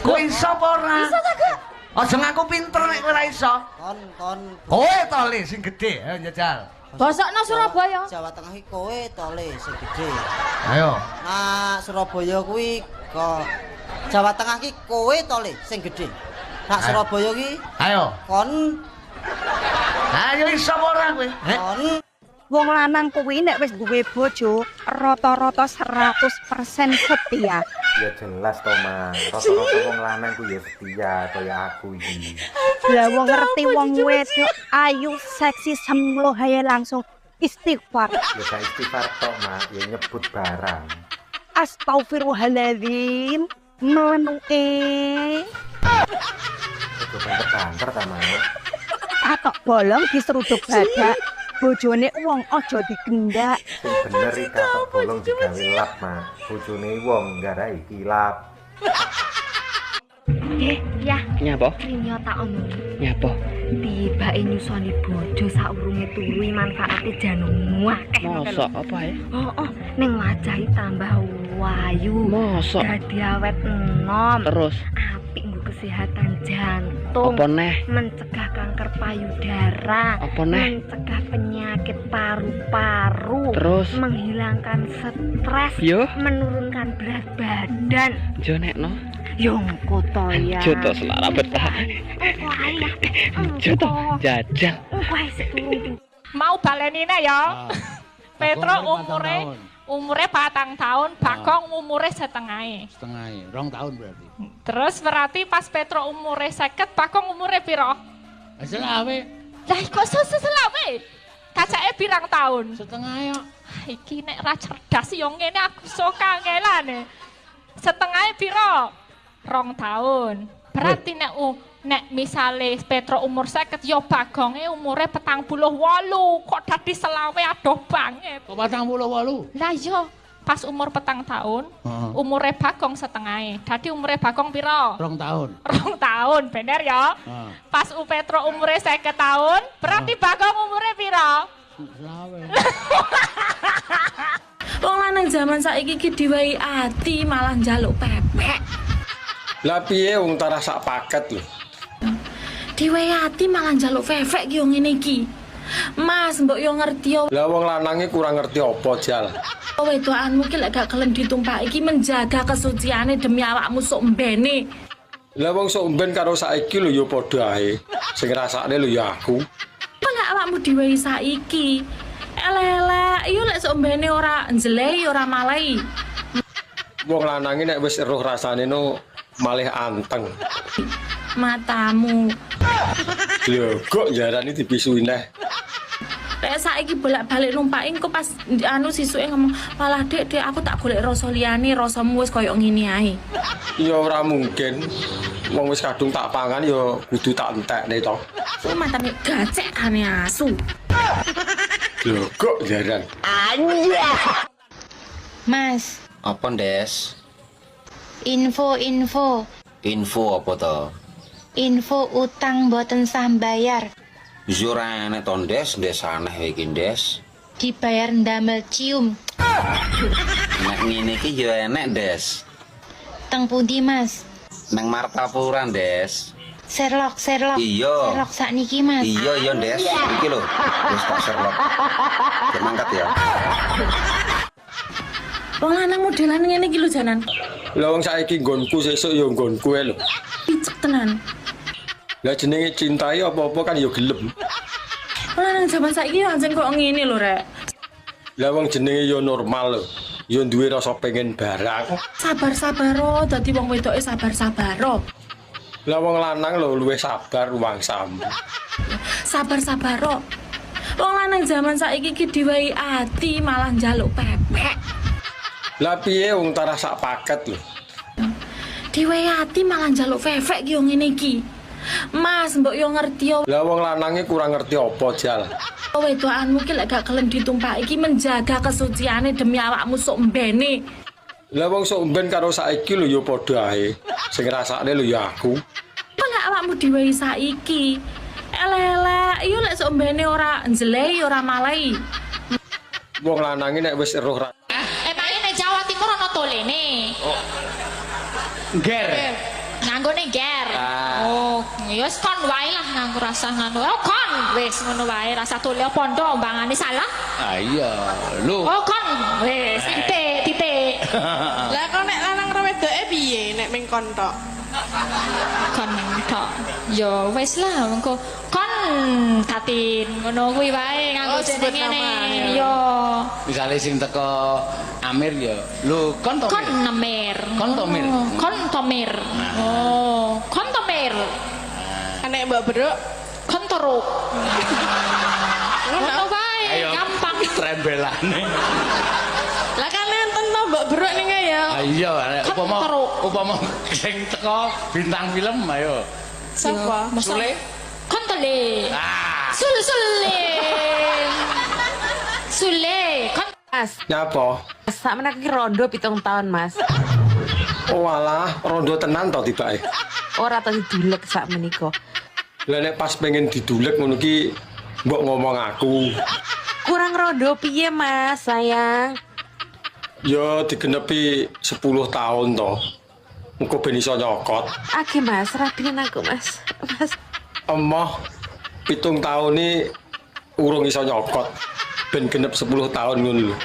[SPEAKER 10] Kowe iso apa ora?
[SPEAKER 16] Iso ta, Kak?
[SPEAKER 10] Aja ngaku pinter nek kowe ora iso. Kon. Kowe to le sing gedhe, ayo njajal.
[SPEAKER 16] Bosokno Surabaya.
[SPEAKER 10] Jawa Tengah iki kowe to le sing gedhe.
[SPEAKER 13] Ayo.
[SPEAKER 10] Nah, Surabaya kuwi kok Jawa Tengah iki kowe to le sing gedhe. Nak Surabaya ki
[SPEAKER 13] Ayo.
[SPEAKER 10] kon. Ayo iso apa ora kowe? Kon.
[SPEAKER 9] Wong lanang kuwi nek wis duwe bojo rata-rata 100% setia.
[SPEAKER 13] Ya jelas to, Mas. Rata-rata wong lanang ku ya setia kaya aku iki.
[SPEAKER 9] Lah wong ngerti wong wedok ayu seksi semlo haye langsung istighfar.
[SPEAKER 13] Ya gak istighfar tok, Mas. Ya nyebut barang.
[SPEAKER 9] Astagfirullahaladzim. Menuke.
[SPEAKER 13] Ojo banter-banter ta, Mas.
[SPEAKER 9] Atok bolong diseruduk badak. Bojone wong aja digendak.
[SPEAKER 13] Sing bener iki katok bolong digawe lap, Mas. Bojone wong nggarai kilap.
[SPEAKER 14] Ya.
[SPEAKER 19] Nyapa?
[SPEAKER 14] Rinyo tak omong.
[SPEAKER 19] Nyapa?
[SPEAKER 14] Tibake nyusoni bojo saurunge turu manfaate jan akeh.
[SPEAKER 19] Mosok apa ya?
[SPEAKER 14] Oh, ning wajahe tambah wayu.
[SPEAKER 19] Mosok.
[SPEAKER 14] Dadi awet enom.
[SPEAKER 19] Terus
[SPEAKER 14] apik nggo kesehatan jantung.
[SPEAKER 19] apa neh?
[SPEAKER 14] Mencegah kanker payudara.
[SPEAKER 19] Apa neh?
[SPEAKER 14] Mencegah penyakit paru-paru.
[SPEAKER 19] Terus
[SPEAKER 14] menghilangkan stres.
[SPEAKER 19] Yo.
[SPEAKER 14] Menurunkan berat badan.
[SPEAKER 19] Jo nekno.
[SPEAKER 14] Yo engko to ya.
[SPEAKER 19] Jo to selara betah.
[SPEAKER 14] Engko ae.
[SPEAKER 19] Jo to jajal.
[SPEAKER 14] Engko ae sik turu-turu.
[SPEAKER 11] Mau balenine ya. Petro umure 4 tahun, Bagong umure setengahe.
[SPEAKER 17] Setengahe, 2 tahun berarti.
[SPEAKER 11] Terus berarti pas Petro umure 50, Bagong umure piro?
[SPEAKER 17] Selawe.
[SPEAKER 11] Lah kok selawe? Kacake pirang tahun?
[SPEAKER 17] Setengah ya.
[SPEAKER 11] Iki nek ra cerdas yo ngene aku sok kangelane. Setengah piro? 2 tahun. Berarti nek misale Petro umur 50 yo Bagonge umure 48. Kok dadi selawe adoh banget.
[SPEAKER 17] Kok 48?
[SPEAKER 11] Lah yo pas umur 4 tahun, umure Bagong setengah. Dadi umure Bagong piro?
[SPEAKER 17] 2 tahun.
[SPEAKER 11] 2 tahun, bener ya? Pas Petro umure 50 tahun, berarti Bagong umure piro?
[SPEAKER 17] Selawe.
[SPEAKER 4] Wong lanang zaman saiki iki diwehi ati malah njaluk pepek.
[SPEAKER 2] Lah piye wong tarah sak paket lho.
[SPEAKER 4] Diwehi ati malah njaluk fefek ki yo ngene iki. Mas, mbok yo ngerti yo.
[SPEAKER 2] Lah wong lanange kurang ngerti apa, Jal.
[SPEAKER 4] Wedokanmu ki lek gak gelem ditumpaki iki menjaga kesuciane demi awakmu sok mbene.
[SPEAKER 2] Lah wong sok mben karo saiki lho ya padha ae. Sing ngrasakne lho ya aku.
[SPEAKER 4] Lek awakmu diwehi saiki, elek-elek yo lek sok mbene ora njlehi ora malehi.
[SPEAKER 2] Wong lanange nek wis eruh rasane no malih anteng.
[SPEAKER 4] Matamu.
[SPEAKER 2] Lho kok jarane dibisui neh.
[SPEAKER 4] Lek saiki bolak-balik numpaki engko pas sisuke ngomong, "Malah Dek, aku tak golek rasa liyane, rasamu wis koyo ngene ae."
[SPEAKER 2] Ya ora mungkin. wong wis kadung tak pangan ya kudu tak entekne to.
[SPEAKER 20] Ku matane gacek ane asu.
[SPEAKER 2] Lho kok jarang.
[SPEAKER 3] Mas,
[SPEAKER 23] Apa, Des?
[SPEAKER 3] info
[SPEAKER 23] Info apa to?
[SPEAKER 3] info utang boten sah bayar.
[SPEAKER 23] Wis ora enek to, Des aneh iki, Des.
[SPEAKER 3] Dibayar ndamel cium.
[SPEAKER 23] Nek ngene iki ya enek, Des.
[SPEAKER 3] Teng pundi, Mas?
[SPEAKER 23] Nang Martapura, Des.
[SPEAKER 3] Sherlock.
[SPEAKER 23] Iya.
[SPEAKER 3] Sherlock sakniki, Mas.
[SPEAKER 23] Iya, Des. Iki lho. Wis tak Sherlock. Jangan angkat ya.
[SPEAKER 20] Wong lanang modelan ngene iki lho janan.
[SPEAKER 2] Lah wong saiki nggonku sesuk ya nggonku ae lho.
[SPEAKER 20] Picek tenan.
[SPEAKER 2] Lah jenenge cintai apa-apa kan ya gelem.
[SPEAKER 20] Wong lanang zaman saiki anjen kok ngene lho, Rek.
[SPEAKER 2] Lah wong jenenge ya normal lho. Ya duwe rasa pengen barang.
[SPEAKER 20] Sabar-sabaro dadi wong wedoke sabar-sabaro.
[SPEAKER 2] Lah wong lanang lho luwih sabar wangsam.
[SPEAKER 20] Sabar-sabaro. Wong lanang zaman saiki ki diwehi ati malah njaluk pepek.
[SPEAKER 2] Lah piye wong tarah sak paket lho.
[SPEAKER 20] Diwehi ati malah njaluk fefek ki yo ngene iki. Mas, mbok yo ngerti yo.
[SPEAKER 2] Lah wong lanange kurang ngerti apa, Jal.
[SPEAKER 20] Wedokanmu ki lek gak gelem ditumpaki iki menjaga kesuciane demi awakmu sok mbene.
[SPEAKER 2] Lah wong sok mben karo saiki lho ya padha ae. Sing ngrasakne lho ya aku.
[SPEAKER 20] Apa lek awakmu diwehi saiki? Elek-elek, yo lek sok mbene ora njlehi ora malehi.
[SPEAKER 2] Wong lanange nek wis eruh
[SPEAKER 11] Emangnya nek Jawa Timur ana tolene.
[SPEAKER 17] Ger.
[SPEAKER 11] Nganggone ger. Oh, ya wis kon wae lah nganggo rasa ngono. Oh, kon wis ngono wae rasa tole pondo ombangane salah.
[SPEAKER 17] Ah iya, lho.
[SPEAKER 11] Oh, kon wis titik.
[SPEAKER 20] Lah kok nek lanang ro wedoke piye nek ming kon tok?
[SPEAKER 11] Kon tok. Ya wis lah mengko kon tatin ngono kuwi wae nganggo jeneng ngene. Yo.
[SPEAKER 17] Misale sing teko Amir ya. Lho, kon to.
[SPEAKER 11] Kon Amir.
[SPEAKER 17] Kon to Mir.
[SPEAKER 11] Kon Tomir. Oh, kon Tomir.
[SPEAKER 20] Nek Mbak Bro,
[SPEAKER 11] kon Toruk. Ngono wae, gampang.
[SPEAKER 17] Trembelane.
[SPEAKER 20] lah kan enten to Mbak Bro ning ya.
[SPEAKER 17] Ah iya, upama sing teko bintang film ayo.
[SPEAKER 20] Sapa?
[SPEAKER 11] Sule. Kon Tole. Sule. Kon
[SPEAKER 20] Mas.
[SPEAKER 2] Nyapa?
[SPEAKER 20] Sak menaki rondo 7 tahun, Mas.
[SPEAKER 2] Oh alah, rondo tenan to tibake.
[SPEAKER 20] Ora tau didulek sak menika.
[SPEAKER 2] Lah nek pas pengen didulek ngono ki mbok ngomong aku.
[SPEAKER 20] Kurang rondo piye, Mas, sayang?
[SPEAKER 2] Ya digenepi 10 tahun to. Engko ben iso nyokot.
[SPEAKER 20] Age, Mas, rapinen aku, Mas. Mas.
[SPEAKER 2] Emoh 7 tahun ni urung iso nyokot. Ben genep 10 tahun ngono lho.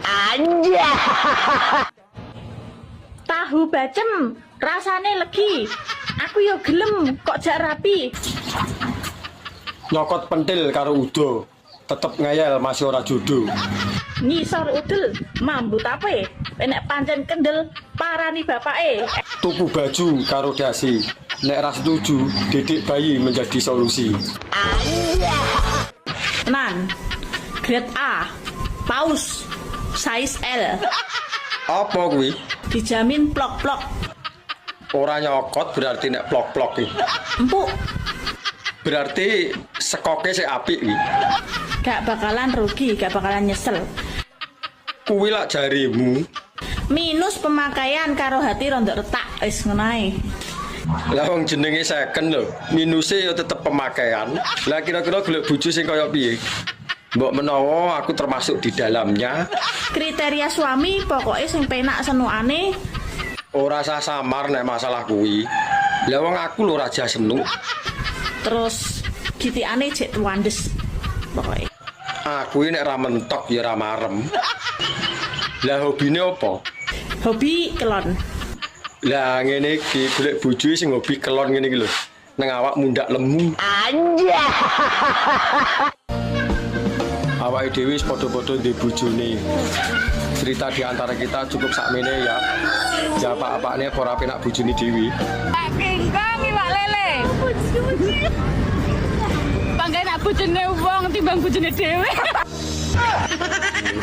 [SPEAKER 4] Anja. Tahu bacem, rasane legi. Aku yo gelem kok jak rapi.
[SPEAKER 2] Nyokot pentil karo udo. Tetep ngayal masih ora jodoh.
[SPEAKER 4] Ngisor udel, mambu tape. Nek pancen kendel, parani bapake.
[SPEAKER 2] Tuku baju karo dasi. Nek ra setuju, didik bayi menjadi solusi.
[SPEAKER 4] Tenan. Grade A. Paus. Size L.
[SPEAKER 2] Apa kuwi?
[SPEAKER 4] Dijamin plok-plok.
[SPEAKER 2] Ora nyokot berarti nek plok-plok iki.
[SPEAKER 4] Empuk.
[SPEAKER 2] Berarti sekoke sik apik iki.
[SPEAKER 4] Gak bakalan rugi, gak bakalan nyesel.
[SPEAKER 2] Kuwi lak jarimu.
[SPEAKER 4] Minus pemakaian karo hati rondok retak. Wis ngono ae.
[SPEAKER 2] Lah wong jenenge second lho. Minuse ya tetep pemakaian. Lah kira-kira golek bojo sing kaya piye? Mbok menawa aku termasuk di dalamnya.
[SPEAKER 4] Kriteria suami pokoknya sing penak senukane.
[SPEAKER 2] Ora usah samar nek masalah kuwi. Lah wong aku lho raja senuk.
[SPEAKER 4] Terus gitikane jek tuandes. Pokoke.
[SPEAKER 2] Aku nek ra mentok ya ra marem. Lah hobine apa?
[SPEAKER 4] Hobi kelon.
[SPEAKER 2] Lah ngene iki golek bojo sing hobi kelon ngene iki lho. Nang awak mundak lemu.
[SPEAKER 4] Anja.
[SPEAKER 2] Awake dhewe wis padha-padha ndek bojone. Cerita di antara kita cukup sakmene ya. Japa-apane ora penak bojone dhewe.
[SPEAKER 20] Kingkong iwak lele. Bangga nak bojone wong timbang bojone dhewe.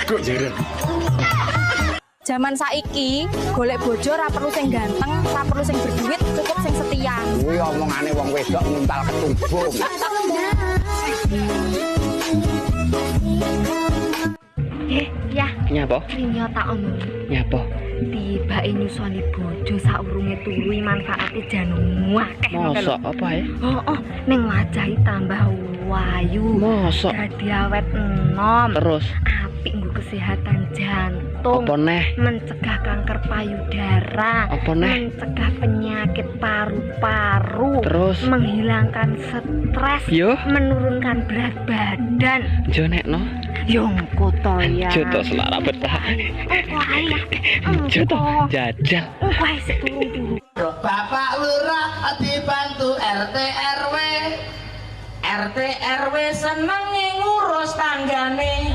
[SPEAKER 2] Kok jarang.
[SPEAKER 16] Zaman saiki golek bojo ora perlu sing ganteng, ora perlu sing berduit, cukup
[SPEAKER 9] sing setia.
[SPEAKER 18] Kuwi omongane wong wedok nguntal ketubung.
[SPEAKER 9] Ya.
[SPEAKER 19] Nyapa?
[SPEAKER 9] Rinyo tak omong.
[SPEAKER 19] Nyapa?
[SPEAKER 9] Tibake nyusoni bojo saurunge turu manfaate jan akeh.
[SPEAKER 19] Mosok apa ya?
[SPEAKER 9] Oh, ning wajahe tambah wayu.
[SPEAKER 19] Mosok.
[SPEAKER 9] Dadi awet enom.
[SPEAKER 19] Terus
[SPEAKER 9] apik nggo kesehatan jantung.
[SPEAKER 19] apa neh?
[SPEAKER 9] Mencegah kanker payudara.
[SPEAKER 19] Apa neh?
[SPEAKER 9] Mencegah penyakit paru-paru.
[SPEAKER 19] Terus?
[SPEAKER 9] Menghilangkan stres.
[SPEAKER 19] Yo.
[SPEAKER 9] Menurunkan berat badan.
[SPEAKER 19] Jonekno.
[SPEAKER 9] Yo engko to ya.
[SPEAKER 19] Joto selara betah.
[SPEAKER 9] Engko ae.
[SPEAKER 19] Joto jajal.
[SPEAKER 9] Engko ae seturu-turu.
[SPEAKER 10] Bapak Lurah dibantu RT RW. RT RW seneng ngurus tanggane.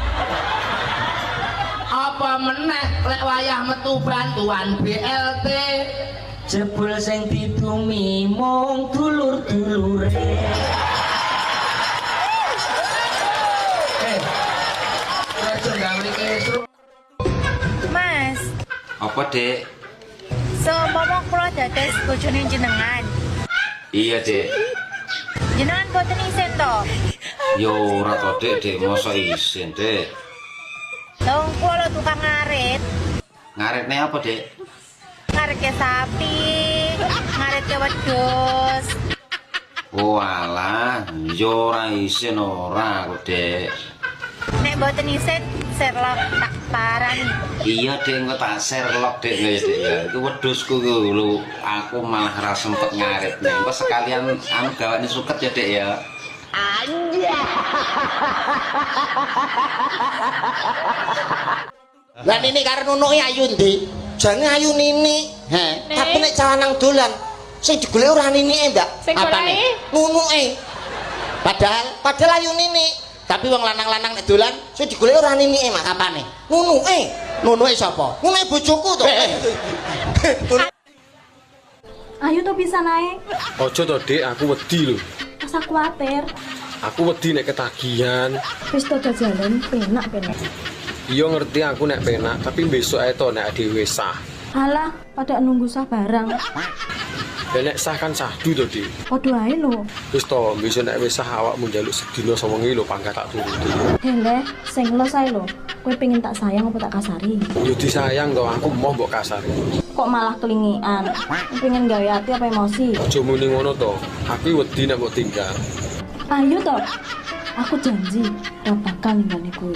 [SPEAKER 10] Apa meneh lek wayah metu bantuan BLT. Jebul sing didumi mung dulur-dulure.
[SPEAKER 21] Mas,
[SPEAKER 23] Apa, Dek?
[SPEAKER 21] seumpama kula dados bojone jenengan.
[SPEAKER 23] Iya, Dek.
[SPEAKER 21] Jenengan boten isin to?
[SPEAKER 23] Yo ora to, Dek, mosok isin, Dek.
[SPEAKER 21] Lah wong kula tukang ngarit.
[SPEAKER 23] Ngaretne apa, Dek?
[SPEAKER 21] Ngaritke sapi, ngaritke wedhus.
[SPEAKER 23] Oh alah, yo ora isin ora kok, Dek.
[SPEAKER 21] Nek boten isin, Sherlock tak parani.
[SPEAKER 23] Iya, Dek, engko tak Sherlock, Dek, ya, Dek ya. Itu wedhusku ku lho, aku malah ora sempet ngaritne. Engko sekalian anu gawane suket ya, Dek ya.
[SPEAKER 10] Anja. Lah nini karo nunuke ayu ndi? Jane ayu nini. He, tapi nek cawanang dolan sing digolek ora ninike, Mbak. Apane? Nunuke. Padahal ayu nini. Tapi wong lanang-lanang nek dolan sing digolek ora ninike, mak apane? Nunuke. Nunuke sapa? Nunuke bojoku to.
[SPEAKER 9] Ayo to bisa naik.
[SPEAKER 2] Ojo to, Dik, aku wedi lho.
[SPEAKER 9] Rasa kuatir.
[SPEAKER 2] Aku wedi nek ketagihan.
[SPEAKER 9] Wis to jalan penak.
[SPEAKER 2] Iya ngerti aku nek penak, tapi besok ae to nek dhewe sah.
[SPEAKER 9] Halah, pada nunggu sah barang.
[SPEAKER 2] Ya nek sah kan sahdu to, Dik.
[SPEAKER 9] Padha ae lho.
[SPEAKER 2] Wis to, besok nek wis sah awakmu njaluk sedina 9.000 lho pangkat tak turuti.
[SPEAKER 9] Hele, sing los ae lho. Kowe pengen tak sayang apa tak kasari?
[SPEAKER 2] Yo disayang to, aku mau mbok kasari.
[SPEAKER 9] Kok malah kelingian? Pengen gawe hati apa emosi?
[SPEAKER 2] Aja muni ngono to. Aku wedi nek mbok tinggal.
[SPEAKER 9] Ayo to. Aku janji ora bakal ninggalin kowe.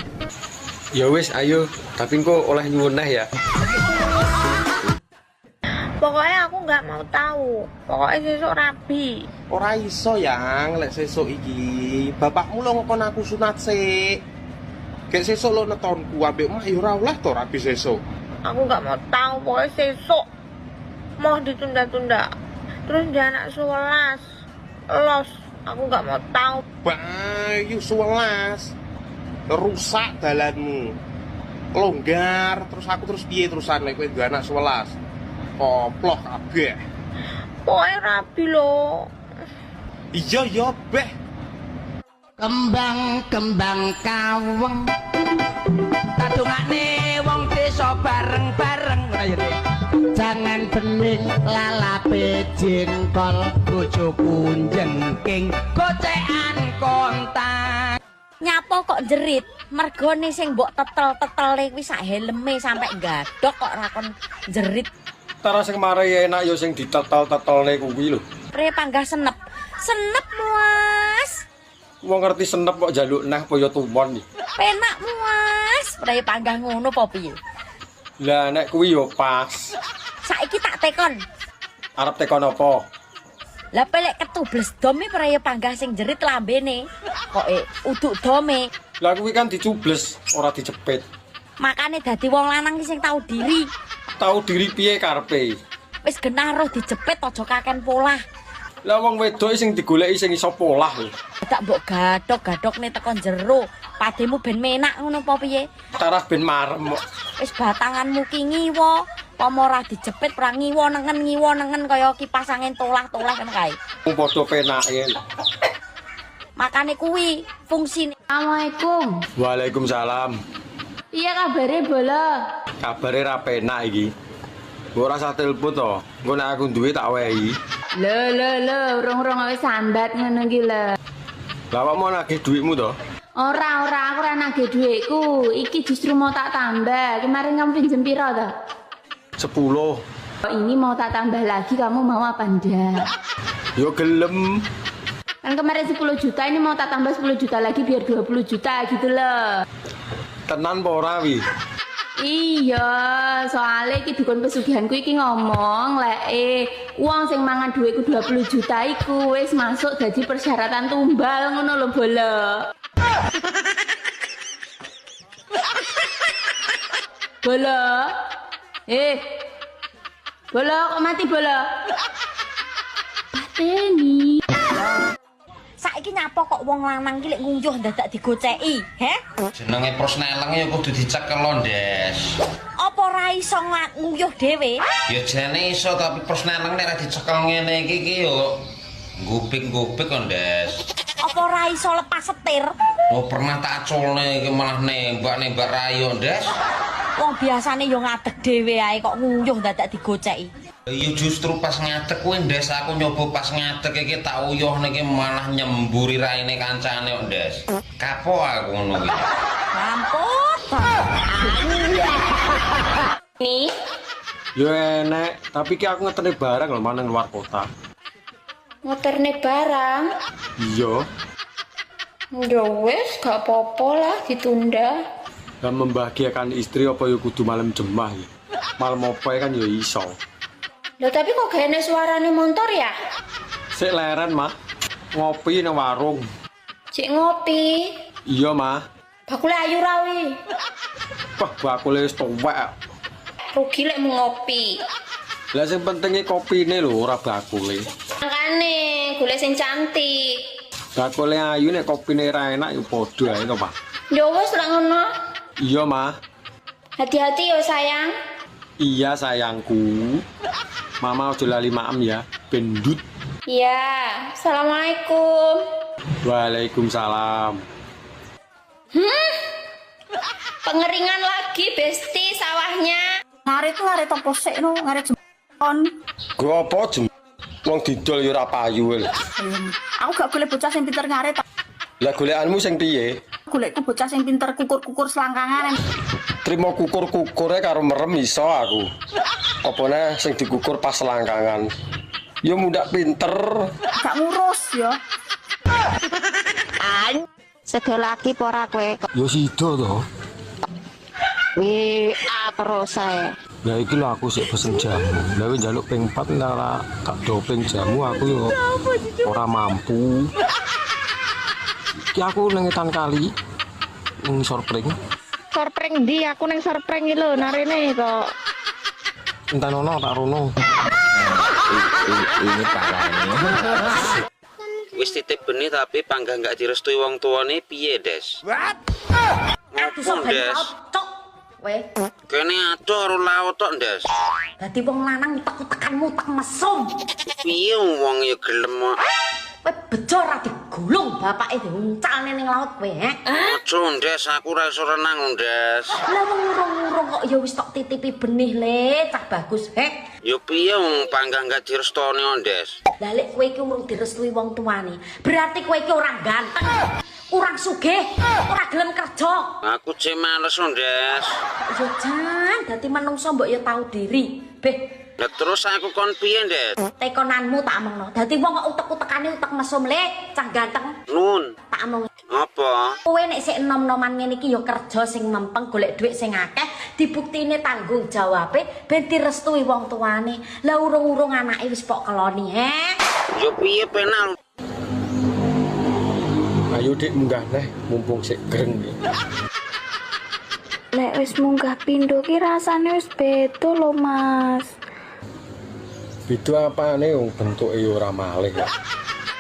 [SPEAKER 2] Ya wis, ayo. Tapi engko oleh nyuwun neh ya.
[SPEAKER 21] Pokoknya aku nggak mau tahu. Pokoknya sesuk rabi.
[SPEAKER 5] Ora iso yang lek sesuk iki. Bapakmu lo ngkon aku sunat sik. Gek sesuk lo netonku ambek mak ya ora oleh to rabi sesuk.
[SPEAKER 21] Aku nggak mau tahu. Pokoknya sesuk mau ditunda-tunda. Terus dia anak 11 los. Aku nggak mau tahu.
[SPEAKER 5] Bayu 11. Rusak dalanmu. Longgar terus aku terus piye terusan lek kowe duwe anak 11. Koploh kabeh.
[SPEAKER 21] Pokoknya rabi lo.
[SPEAKER 5] Iya beh.
[SPEAKER 10] Kembang-kembang kaweng tadungane wong desa bareng-bareng. Jangan bening lalape jengkol bojoku jengking gocekan kontak.
[SPEAKER 16] Nyapa kok jerit? Mergone sing mbok tetel-tetele kuwi sak helme sampe gadok kok ora kon jerit.
[SPEAKER 2] Tara sing marai enak ya sing ditetel-tetelne kuwi lho.
[SPEAKER 16] Pre panggah senep. Senep Mas.
[SPEAKER 2] Wong ngerti senep kok njaluk neh kaya tumpon iki.
[SPEAKER 16] Penak Mas. Pre panggah ngono apa piye?
[SPEAKER 2] Lah nek kuwi yo pas.
[SPEAKER 16] Saiki tak tekon.
[SPEAKER 2] Arep tekon apa?
[SPEAKER 16] Lah pelek ketubles dome praya panggah sing jerit lambene. Kok uduk dome.
[SPEAKER 2] Lah kuwi kan dicubles, ora dicepit.
[SPEAKER 16] Makane dadi wong lanang ki sing tau diri.
[SPEAKER 2] Tahu diri piye karepe?
[SPEAKER 16] Wis genah roh dijepit aja kaken polah.
[SPEAKER 2] Lah wong wedok sing digoleki sing iso polah lho.
[SPEAKER 16] Tak mbok gadok-gadokne teko jero. Pademu ben menak ngono apa piye?
[SPEAKER 2] Tarah ben marem kok.
[SPEAKER 16] Wis batanganmu ki ngiwa, apa ora dijepit ora ngiwa nengen kaya kipas angin tolah-tolah kan kae.
[SPEAKER 2] Wong padha penake.
[SPEAKER 16] Makane kuwi fungsine.
[SPEAKER 21] Assalamualaikum.
[SPEAKER 2] Waalaikumsalam.
[SPEAKER 21] Iya kabare bola.
[SPEAKER 2] Kabare ra penak iki. Mbok ora usah telepon to. Engko nek aku duwe tak wehi.
[SPEAKER 21] Lho, urung wis sambat ngono iki lho.
[SPEAKER 2] Lah kok mau nagih duitmu to?
[SPEAKER 21] Ora, aku ora nagih dhuwitku. Iki justru mau tak tambah. Kemarin kamu pinjem piro to?
[SPEAKER 2] 10.
[SPEAKER 21] Ini mau tak tambah lagi, kamu mau apa ndak?
[SPEAKER 2] Yo gelem.
[SPEAKER 21] Kan kemarin 10 juta, ini mau tak tambah 10 juta lagi biar 20 juta gitu loh.
[SPEAKER 2] Tenan apa ora wi?
[SPEAKER 21] Iya, soalnya iki dukun pesugihanku iki ngomong lek uang sing mangan duitku 20 juta iku wis masuk dadi persyaratan tumbal ngono lho bolo. Bolo. Bolo kok mati bolo? Pateni.
[SPEAKER 16] Saiki nyapa kok wong lanang ki lek nguyuh dadak digoceki, he?
[SPEAKER 23] Jenenge prosneleng ya kudu dicekel lho, Ndes.
[SPEAKER 16] Apa ora iso nguyuh dhewe?
[SPEAKER 23] Ya jane iso tapi prosneleng nek ora dicekel ngene iki yo ngupik-ngupik kok, Ndes.
[SPEAKER 16] Apa ora iso lepas setir?
[SPEAKER 23] Oh, pernah tak aculne iki malah nembak rayo, Ndes.
[SPEAKER 16] Wong biasane yo ngadeg dhewe ae kok nguyuh dadak digoceki.
[SPEAKER 23] Ya justru pas ngadeg kuwi, Ndes, aku nyoba pas ngadeg iki tak uyuh niki malah nyemburi raine kancane kok, Ndes. Kapok aku ngono iki.
[SPEAKER 16] Ampun.
[SPEAKER 21] Nih.
[SPEAKER 2] Yo enek, tapi ki aku ngeterne barang lho manang luar kota.
[SPEAKER 21] Ngoterne barang?
[SPEAKER 2] Iya.
[SPEAKER 21] Ya wis, gak apa-apa lah ditunda.
[SPEAKER 2] Dan membahagiakan istri apa yo kudu malam jemah ya. Malam apa kan yo iso.
[SPEAKER 21] Loh tapi kok gak enek suarane motor ya?
[SPEAKER 2] Sik leren, Mah. Ngopi nang warung.
[SPEAKER 21] Cik ngopi.
[SPEAKER 2] Iya, Mah.
[SPEAKER 21] Bakule ayu rawi.
[SPEAKER 2] Wah, bakule wis tuwek.
[SPEAKER 21] Rugi lek mau ngopi.
[SPEAKER 2] Lah sing pentinge kopine lho, ora bakule.
[SPEAKER 21] Makane, golek sing cantik.
[SPEAKER 2] Bakule ayu nek kopine ra enak yo padha ae to, Pak.
[SPEAKER 21] Ya wis lek ngono.
[SPEAKER 2] Iya, Mah.
[SPEAKER 21] Hati-hati yo sayang.
[SPEAKER 2] Iya, sayangku. Mama aja lali maem ya, bendut.
[SPEAKER 21] Iya, assalamualaikum.
[SPEAKER 2] Waalaikumsalam.
[SPEAKER 21] Pengeringan lagi, Besti, sawahnya.
[SPEAKER 9] Ngarit apa sik no, ngarit jempon.
[SPEAKER 2] Gua apa jem? Wong didol yo ora payu lho.
[SPEAKER 9] Aku gak golek bocah sing pinter ngarit.
[SPEAKER 2] Lah golekanmu sing piye?
[SPEAKER 9] Golekku bocah sing pinter kukur-kukur selangkangan.
[SPEAKER 2] Trimo kukur-kukure karo merem iso aku. Opone sing dikukur pas selangkangan. Yo mudak pinter.
[SPEAKER 9] Gak ngurus ya.
[SPEAKER 14] Sedo lagi pora kowe.
[SPEAKER 2] Yo sido to.
[SPEAKER 14] Terus ae.
[SPEAKER 2] Lah iki lho aku sik pesen jamu. Lah wis njaluk ping 4 ora tak doping jamu aku yo ora mampu. Ki aku nang etan kali ning Sorpring.
[SPEAKER 14] Sorpring ndi? Aku ning Sorpring iki lho narene kok.
[SPEAKER 2] Entan ono tak rono.
[SPEAKER 23] Ini parah ini.
[SPEAKER 1] Wis titip benih tapi panggah nggak direstui wong tuane piye, Des? Ngopo, Des?
[SPEAKER 16] Weh,
[SPEAKER 1] Kene adoh karo laut tok, Des.
[SPEAKER 16] dadi wong lanang utek-utekanmu utek mesum.
[SPEAKER 1] Piye wong ya gelem.
[SPEAKER 16] Kowe bejo ra digulung bapake diuncalne ning laut kowe, he?
[SPEAKER 1] Aja, Des, aku ora iso renang, Des.
[SPEAKER 16] Lah wong urung-urung kok ya wis tok titipi benih le, cah bagus, he?
[SPEAKER 1] Ya piye wong panggah nggak direstoni, Des?
[SPEAKER 16] Lah lek kowe iki urung direstui wong tuane, berarti kowe iki ora ganteng, kurang sugih, ora gelem kerja.
[SPEAKER 1] Aku cek males, Des.
[SPEAKER 16] Ya jan, dadi menungso mbok ya tau diri. Beh,
[SPEAKER 1] Lah terus aku kon piye, Des?
[SPEAKER 16] tekonanmu tak omongno. Dadi wong kok utek-utekane utek mesum le, cah ganteng.
[SPEAKER 1] Nun.
[SPEAKER 16] Tak omong.
[SPEAKER 1] Apa?
[SPEAKER 16] Kowe nek sik enom-noman ngene iki ya kerja sing mempeng golek dhuwit sing akeh, dibuktine tanggung jawabe ben direstui wong tuane. Lah urung-urung anake wis pok keloni, he?
[SPEAKER 1] Ya piye penal?
[SPEAKER 2] Ayo Dik munggah neh mumpung sik greng iki.
[SPEAKER 21] Lek wis munggah pindho ki rasane wis beda lho, Mas.
[SPEAKER 2] Beda apane wong bentuke yo ora malih ya.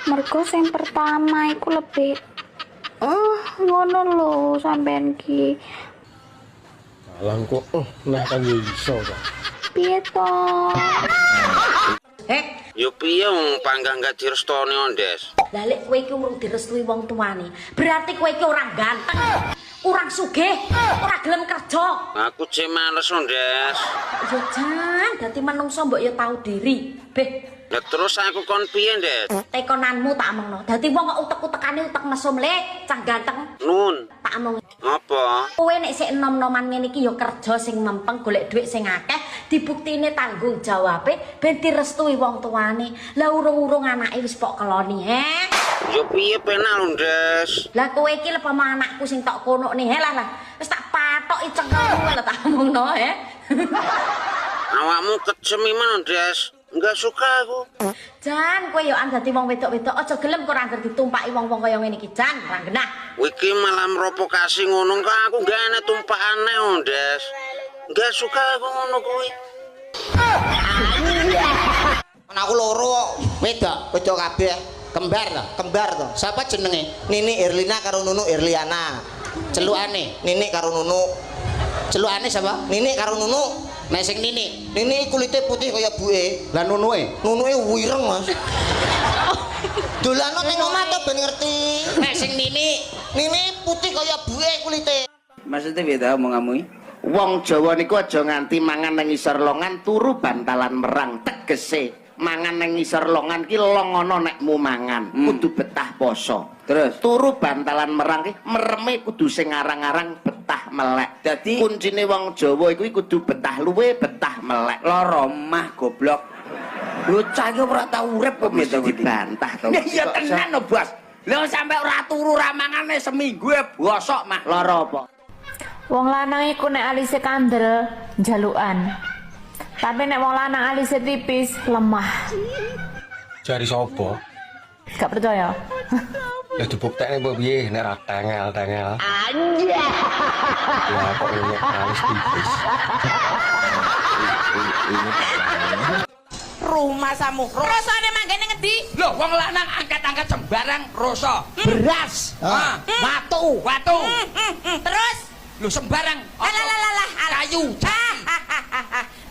[SPEAKER 21] Mergo sing pertama iku lebih ngono lho sampean ki.
[SPEAKER 2] Alang kok nah kan yo iso to.
[SPEAKER 21] Piye to?
[SPEAKER 1] Ya piye wong panggah nggak direstoni, Des?
[SPEAKER 16] Lah lek kowe iki urung direstui wong tuane, berarti kowe iki ora ganteng, kurang sugih, ora gelem kerja.
[SPEAKER 1] Aku cek males, Des.
[SPEAKER 16] Ya jan, kan dadi menungso mbok ya tahu diri. Beh,
[SPEAKER 1] Lah terus aku kon piye, Des?
[SPEAKER 16] tekonanmu tak omongno. Dadi wong kok utek-utekane utek mesum le, cah ganteng.
[SPEAKER 1] Nun.
[SPEAKER 16] Tak omong.
[SPEAKER 1] Apa?
[SPEAKER 16] Kowe nek sik enom-noman ngene iki ya kerja sing mempeng golek dhuwit sing akeh, dibuktine tanggung jawabe ben direstui wong tuane. Lah urung-urung anake wis pok keloni, he?
[SPEAKER 1] Yo piye penak lho, Des?
[SPEAKER 16] Lah kowe iki lepa anakku sing tok kono nih, he lah. Wis tak patoki cengkelmu lho tak omongno, he.
[SPEAKER 1] Awakmu kejem iman, Des. Enggak suka aku.
[SPEAKER 16] Jan, kowe yo an dadi wong wedok-wedok aja gelem kok ora ditumpaki wong-wong kaya ngene iki, Jan, ora genah.
[SPEAKER 1] Iki malah merovokasi ngono kok aku gak ana tumpakane, Des. Enggak suka aku ngono kuwi.
[SPEAKER 10] Anakku loro wedok kabeh. Kembar to. Siapa jenenge? Nini Irlina karo Nunu Irliana. Celukane Nini karo Nunu. Celukane siapa? Nini karo Nunu. Nek sing Nini kulite putih kaya buke. Lah Nunuke wireng, Mas. Dolano ning omah to ben ngerti. Nek sing Nini putih kaya buke kulite.
[SPEAKER 6] Maksudnya beda omonganmu? Wong Jawa niku aja nganti mangan nang isor longan turu bantalan merang, tegese mangan nang isor longan ki longono nekmu mangan kudu betah poso. Terus turu bantalan merang ki mereme kudu sing arang-arang betah melek. Dadi kuncine wong Jawa iku kudu betah luwe, betah melek. Loro mah goblok. Bocah iki ora tau urip kok mesti dibantah to. Ya tenan lho, Bos. Lha sampe ora turu ra mangane seminggu bosok mah. Loro apa?
[SPEAKER 20] Wong lanang iku nek alise kandel jalukan. Tapi nek wong lanang alise tipis lemah.
[SPEAKER 2] Jari sapa?
[SPEAKER 20] Gak percaya?
[SPEAKER 2] Ya dibuktekne mbok piye nek ra tengel-tengel.
[SPEAKER 20] Anjay.
[SPEAKER 2] Ya kok ini alis tipis.
[SPEAKER 18] Rumah samu. Rosane manggene ngendi? Lho, wong lanang angkat-angkat sembarang rasa. Beras. Watu. Terus lho sembarang kayu.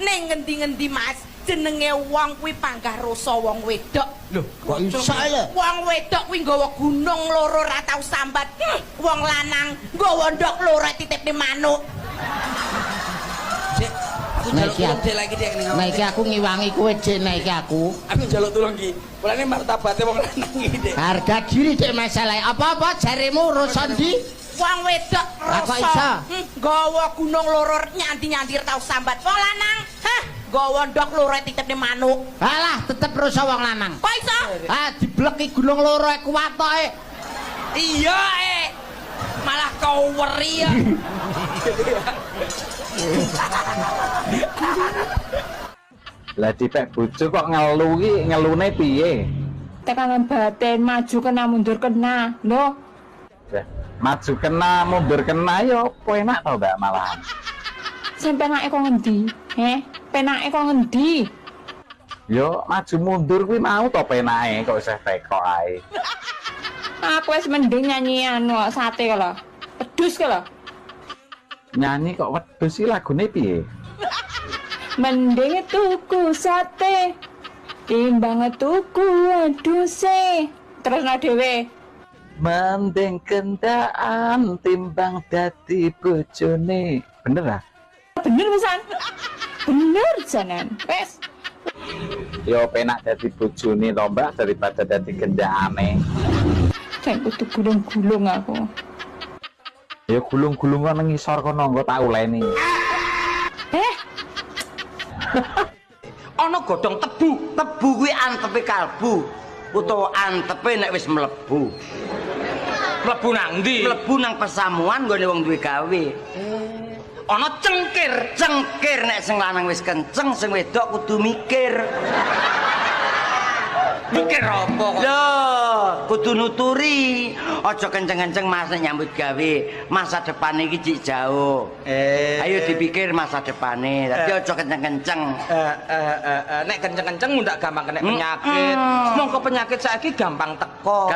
[SPEAKER 18] Ning ngendi-ngendi Mas? Jenenge wong kuwi panggah rasa wong wedok. Lho, kok iso ya? Wong wedok kuwi nggawa gunung loro ra tau sambat. Wong lanang nggawa ndok loro titipne manuk.
[SPEAKER 10] Naiki aku ngiwangi kowe Dik, naiki aku.
[SPEAKER 6] Aku njaluk tulung ki. Mulane martabate wong lanang iki, Dik.
[SPEAKER 10] Harga diri Dik masalah. Apa-apa jarimu rasa ndi?
[SPEAKER 18] Wong wedok rasa nggawa gunung loro nyanti-nyanti tau sambat. Wong lanang, nggawa ndok loro titipne manuk.
[SPEAKER 10] Alah, tetep rasa wong lanang.
[SPEAKER 18] Kok iso?
[SPEAKER 10] Dibleki gunung loro kuwatoke.
[SPEAKER 18] Iya, malah kau weri ya.
[SPEAKER 8] Lah dipek bojo kok ngelu ki ngelune piye?
[SPEAKER 20] Tekanan batin maju kena mundur kena. Lho.
[SPEAKER 8] Maju kena mundur kena yo enak to Mbak malahan.
[SPEAKER 20] Sing penake kok ngendi? Penake kok ngendi?
[SPEAKER 8] Yo maju mundur kuwi mau to penake kok isih teko ae.
[SPEAKER 20] Aku wis mending nyanyi anu sate kala. Pedus kala.
[SPEAKER 8] Nyanyi kok wedhus iki lagune piye?
[SPEAKER 20] Mending tuku sate timbang tuku wedhuse. Terusno dhewe.
[SPEAKER 8] Mending kendaan timbang dadi bojone. Bener ah?
[SPEAKER 20] Bener pisan. Bener janan. Wes.
[SPEAKER 8] Yo penak dadi bojone to Mbak daripada dadi kendakane.
[SPEAKER 20] Saya kudu gulung-gulung aku.
[SPEAKER 8] Ya gulung-gulung nang ngisor kono engko tak uleni.
[SPEAKER 6] Ana godhong tebu. Tebu kuwi antepe kalbu utawa antepe nek wis mlebu. Mlebu nang ndi? Mlebu nang pesamuan nggone wong duwe gawe. Ana cengkir nek sing lanang wis kenceng, sing wedok kudu mikir. Mikir apa kok? Loh, kudu nuturi. Aja kenceng-kenceng Mas nek nyambut gawe. Masa depan iki cik jauh. Ayo dipikir masa depane. Dadi aja kenceng-kenceng.
[SPEAKER 12] Nek kenceng-kenceng ndak gampang kena penyakit. Mongko penyakit saiki gampang teko.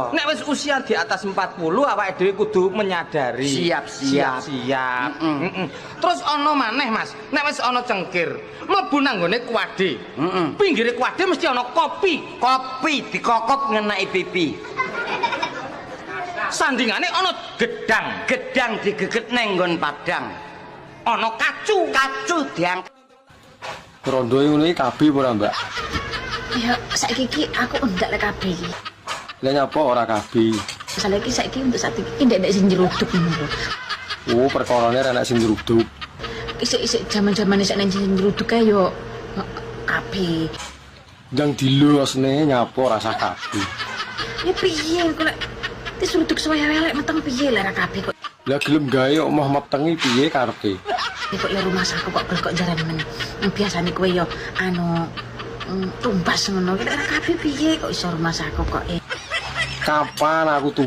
[SPEAKER 12] Nek wis usia di atas 40 awake dhewe kudu menyadari.
[SPEAKER 6] Siap.
[SPEAKER 12] Terus ana maneh Mas, nek wis ana cengkir, mlebu nang nggone kuwade. Pinggire kuwade mesti ana kopi
[SPEAKER 6] dikokop ngenaki pipi.
[SPEAKER 12] Sandingane ana
[SPEAKER 6] gedang digeget nang nggon padang.
[SPEAKER 12] Ana kacu
[SPEAKER 6] diangkat.
[SPEAKER 2] Rondo ngono iki kabeh ora, Mbak?
[SPEAKER 16] Ya saiki iki aku ndak lek kabeh iki.
[SPEAKER 2] Lah nyapa ora kabeh?
[SPEAKER 16] Masalah iki saiki untuk saat iki ndak sing jeruduk ngono.
[SPEAKER 2] Oh, perkarane ora sing jeruduk.
[SPEAKER 16] Isik-isik jaman-jamane sak nang sing jeruduk kae yo kabeh.
[SPEAKER 2] Ndang dilosne nyapa rasa kabeh.
[SPEAKER 16] Ya piye kok lek diseruduk suwe-suwe lek meteng piye lek kabeh kok.
[SPEAKER 2] Lah gelem gawe kok mah metengi piye karepe?
[SPEAKER 16] Kok ya rumah saku kok jaran men. Biasane kowe yo anu tumbas ngono. Lek kabeh piye kok iso rumah saku kok.
[SPEAKER 2] Kapan aku